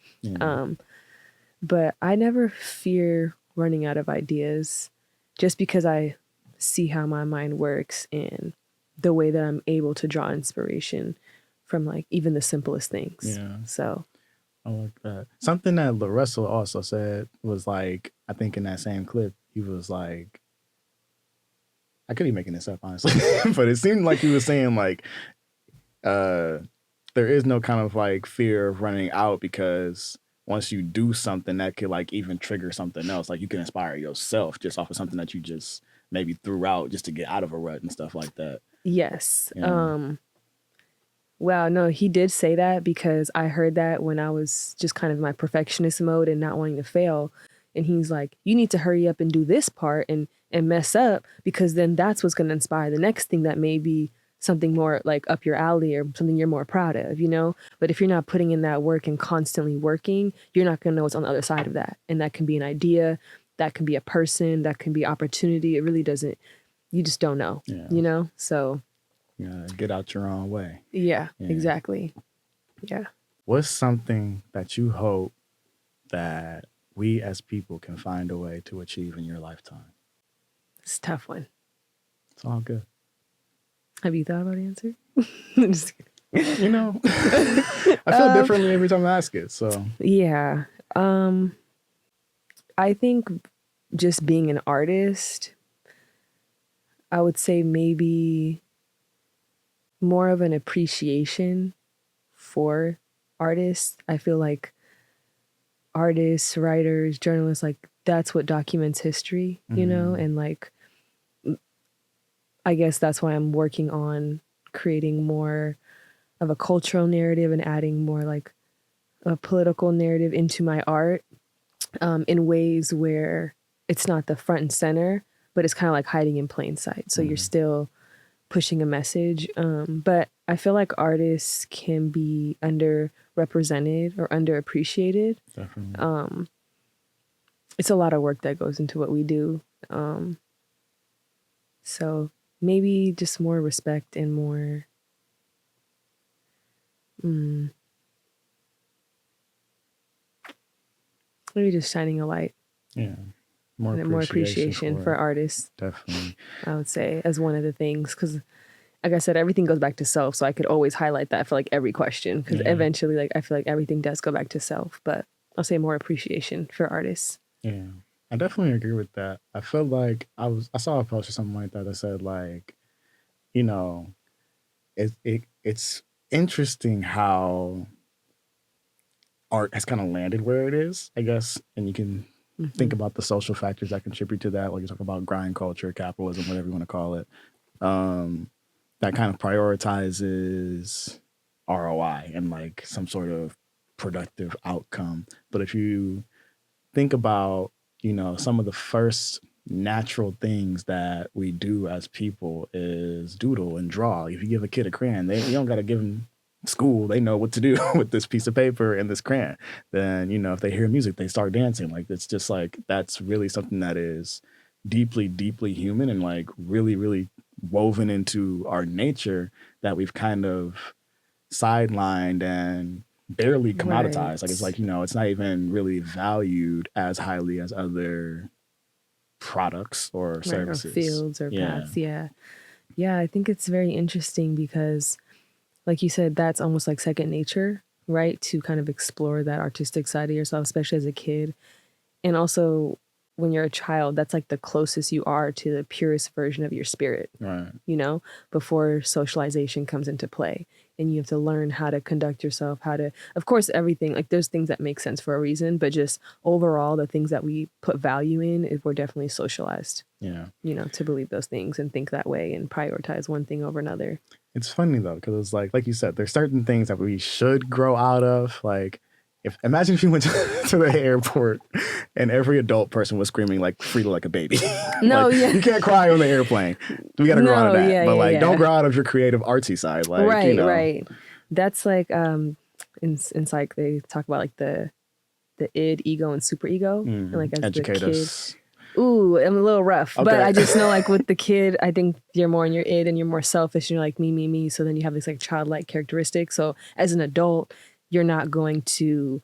[SPEAKER 1] But I never fear running out of ideas just because I see how my mind works and the way that I'm able to draw inspiration from like even the simplest things. Yeah. So
[SPEAKER 2] I like that. Something that La Russell also said was like, I think in that same clip, he was like, I could be making this up honestly, but it seemed like he was saying like, there is no kind of like fear of running out because once you do something that could like even trigger something else, like you can inspire yourself just off of something that you just maybe threw out just to get out of a rut and stuff like that.
[SPEAKER 1] Yes. Well, no, he did say that because I heard that when I was just kind of in my perfectionist mode and not wanting to fail. And he's like, you need to hurry up and do this part and mess up because then that's what's going to inspire the next thing that may be something more like up your alley or something you're more proud of, But if you're not putting in that work and constantly working, you're not going to know what's on the other side of that. And that can be an idea, that can be a person, that can be opportunity. It really doesn't, you just don't know, So
[SPEAKER 2] get out your own way.
[SPEAKER 1] Yeah, exactly. Yeah.
[SPEAKER 2] what's something that you hope that we as people can find a way to achieve in your lifetime?
[SPEAKER 1] It's a tough one.
[SPEAKER 2] It's all good.
[SPEAKER 1] Have you thought about the answer? Just kidding.
[SPEAKER 2] You know, I feel differently every time I ask it. So
[SPEAKER 1] yeah, I think just being an artist, I would say maybe more of an appreciation for artists. I feel like artists, writers, journalists, like that's what documents history, you know, and like I guess that's why I'm working on creating more of a cultural narrative and adding more like a political narrative into my art, in ways where it's not the front and center, but it's kind of like hiding in plain sight. So you're still pushing a message. But I feel like artists can be underrepresented or underappreciated.
[SPEAKER 2] definitely.
[SPEAKER 1] It's a lot of work that goes into what we do. So maybe just more respect and more maybe just shining a light.
[SPEAKER 2] Yeah. More
[SPEAKER 1] and more appreciation for artists.
[SPEAKER 2] Definitely.
[SPEAKER 1] I would say as one of the things, because like I said, everything goes back to self. So I could always highlight that for like every question, because eventually, like I feel like everything does go back to self. But I'll say more appreciation for artists.
[SPEAKER 2] Yeah, I definitely agree with that. I feel like I saw a post or something like that that said like, you know, it's interesting how art has kind of landed where it is, I guess, and you can think about the social factors that contribute to that. Like you talk about grind culture, capitalism, whatever you want to call it. That kind of prioritizes ROI and like some sort of productive outcome. But if you think about, you know, some of the first natural things that we do as people is doodle and draw. If you give a kid a crayon, you don't got to give them school. They know what to do with this piece of paper and this crayon. Then, you know, if they hear music, they start dancing. Like, it's just like, that's really something that is deeply, deeply human and like really, really woven into our nature that we've kind of sidelined and barely commoditized.
[SPEAKER 1] Right.
[SPEAKER 2] Like, it's like, you know, it's not even really valued as highly as other products or services.
[SPEAKER 1] Or fields or paths. Yeah. Yeah, I think it's very interesting because, like you said, that's almost like second nature, right? To kind of explore that artistic side of yourself, especially as a kid. And also, when you're a child, that's like the closest you are to the purest version of your spirit,
[SPEAKER 2] Right.
[SPEAKER 1] you know, before socialization comes into play. And you have to learn how to conduct yourself, how to, of course, everything, like there's things that make sense for a reason, but just overall, the things that we put value in, we're definitely socialized,
[SPEAKER 2] Yeah.
[SPEAKER 1] you know, to believe those things and think that way and prioritize one thing over another.
[SPEAKER 2] It's funny though, because it's like you said, there's certain things that we should grow out of. Like, imagine if you went to the airport and every adult person was screaming like "Frida" like a baby.
[SPEAKER 1] No,
[SPEAKER 2] like,
[SPEAKER 1] yeah.
[SPEAKER 2] you can't cry on the airplane. We got to grow out of that.
[SPEAKER 1] Yeah,
[SPEAKER 2] but like,
[SPEAKER 1] yeah.
[SPEAKER 2] don't grow out of your creative artsy side. Like,
[SPEAKER 1] right,
[SPEAKER 2] you know.
[SPEAKER 1] right. That's like in psych they talk about like the id, ego, and super ego. And like as
[SPEAKER 2] Educate
[SPEAKER 1] the kid.
[SPEAKER 2] us.
[SPEAKER 1] Ooh, I'm a little rough,
[SPEAKER 2] Okay.
[SPEAKER 1] but I just know like with the kid, I think you're more in your id and you're more selfish and you're like me, me, me. So then you have this like childlike characteristic. So as an adult, you're not going to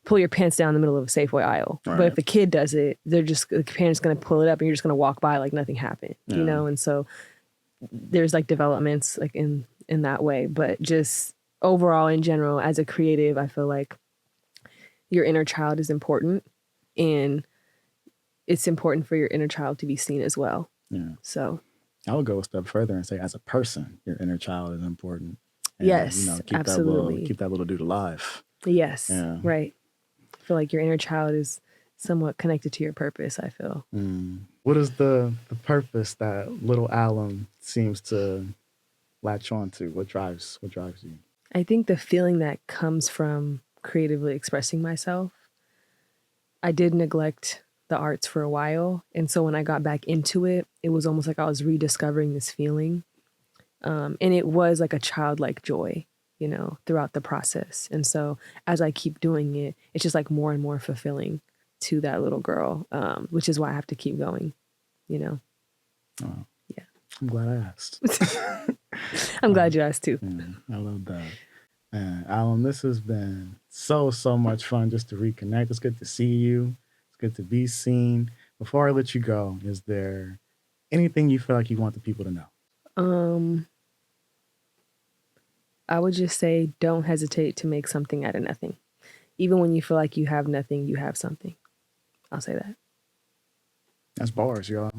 [SPEAKER 1] pull your pants down in the middle of a Safeway aisle.
[SPEAKER 2] Right.
[SPEAKER 1] But if the kid does it, the parent's going to pull it up and you're just going to walk by like nothing happened, you know? And so there's like developments like in that way, but just overall in general, as a creative, I feel like your inner child is important and it's important for your inner child to be seen as well. Yeah. So
[SPEAKER 2] I would go a step further and say, as a person, your inner child is important. And,
[SPEAKER 1] yes,
[SPEAKER 2] you know, keep
[SPEAKER 1] absolutely.
[SPEAKER 2] Keep that little dude alive.
[SPEAKER 1] Yes,
[SPEAKER 2] yeah.
[SPEAKER 1] Right. I feel like your inner child is somewhat connected to your purpose, I feel.
[SPEAKER 2] What is the purpose that little Alem seems to latch on to? What drives you?
[SPEAKER 1] I think the feeling that comes from creatively expressing myself. I did neglect the arts for a while. And so when I got back into it, it was almost like I was rediscovering this feeling. And it was like a childlike joy, you know, throughout the process. And so as I keep doing it, it's just like more and more fulfilling to that little girl, which is why I have to keep going, you know.
[SPEAKER 2] Oh,
[SPEAKER 1] yeah.
[SPEAKER 2] I'm glad I asked.
[SPEAKER 1] I'm glad you asked too.
[SPEAKER 2] I love that. Man, Alem, this has been so, so much fun just to reconnect. It's good to see you. It's good to be seen. Before I let you go, is there anything you feel like you want the people to know?
[SPEAKER 1] I would just say don't hesitate to make something out of nothing. Even when you feel like you have nothing, you have something. I'll say that.
[SPEAKER 2] That's bars, y'all.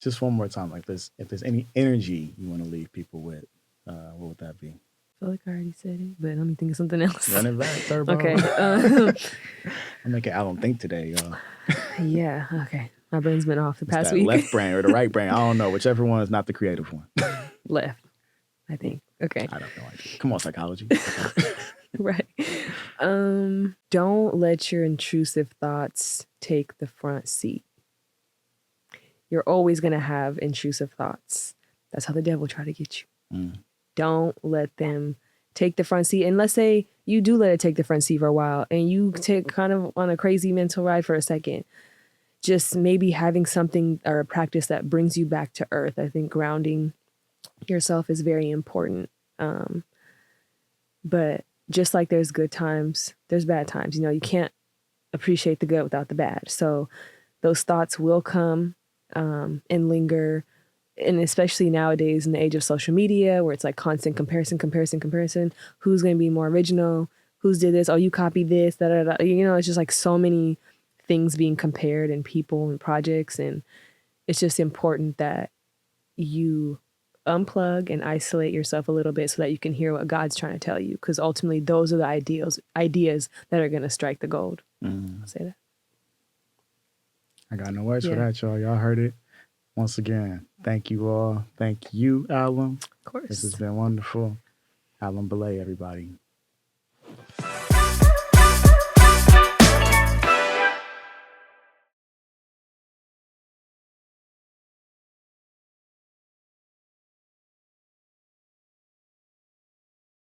[SPEAKER 2] Just one more time, like this. If there's any energy you want to leave people with, what would that be?
[SPEAKER 1] I feel like I already said it, but let me think of something else.
[SPEAKER 2] Run it back, Turbo.
[SPEAKER 1] Okay.
[SPEAKER 2] I'm making Alem think today, y'all.
[SPEAKER 1] Yeah. Okay. My brain's been off the
[SPEAKER 2] It's
[SPEAKER 1] past
[SPEAKER 2] that
[SPEAKER 1] week.
[SPEAKER 2] left brain or the right brain. I don't know. Whichever one is not the creative one.
[SPEAKER 1] Left, I think. Okay.
[SPEAKER 2] I don't know. Come on, psychology.
[SPEAKER 1] Right. Don't let your intrusive thoughts take the front seat. You're always going to have intrusive thoughts. That's how the devil try to get you. Don't let them take the front seat. And let's say you do let it take the front seat for a while and you take kind of on a crazy mental ride for a second. Just maybe having something or a practice that brings you back to earth. I think grounding yourself is very important. But just like there's good times, there's bad times. You know, you can't appreciate the good without the bad. So those thoughts will come and linger. And especially nowadays in the age of social media where it's like constant comparison. Who's going to be more original? Who's did this? Oh, you copied this, da, da, da. You know, it's just like so many things being compared and people and projects. And it's just important that you unplug and isolate yourself a little bit so that you can hear what God's trying to tell you. Because ultimately, those are the ideas that are going to strike the gold. I'll say that.
[SPEAKER 2] I got no words for that, y'all. Y'all heard it. Once again, thank you all. Thank you, Alem.
[SPEAKER 1] Of course.
[SPEAKER 2] This has been wonderful. Alem Belay, everybody.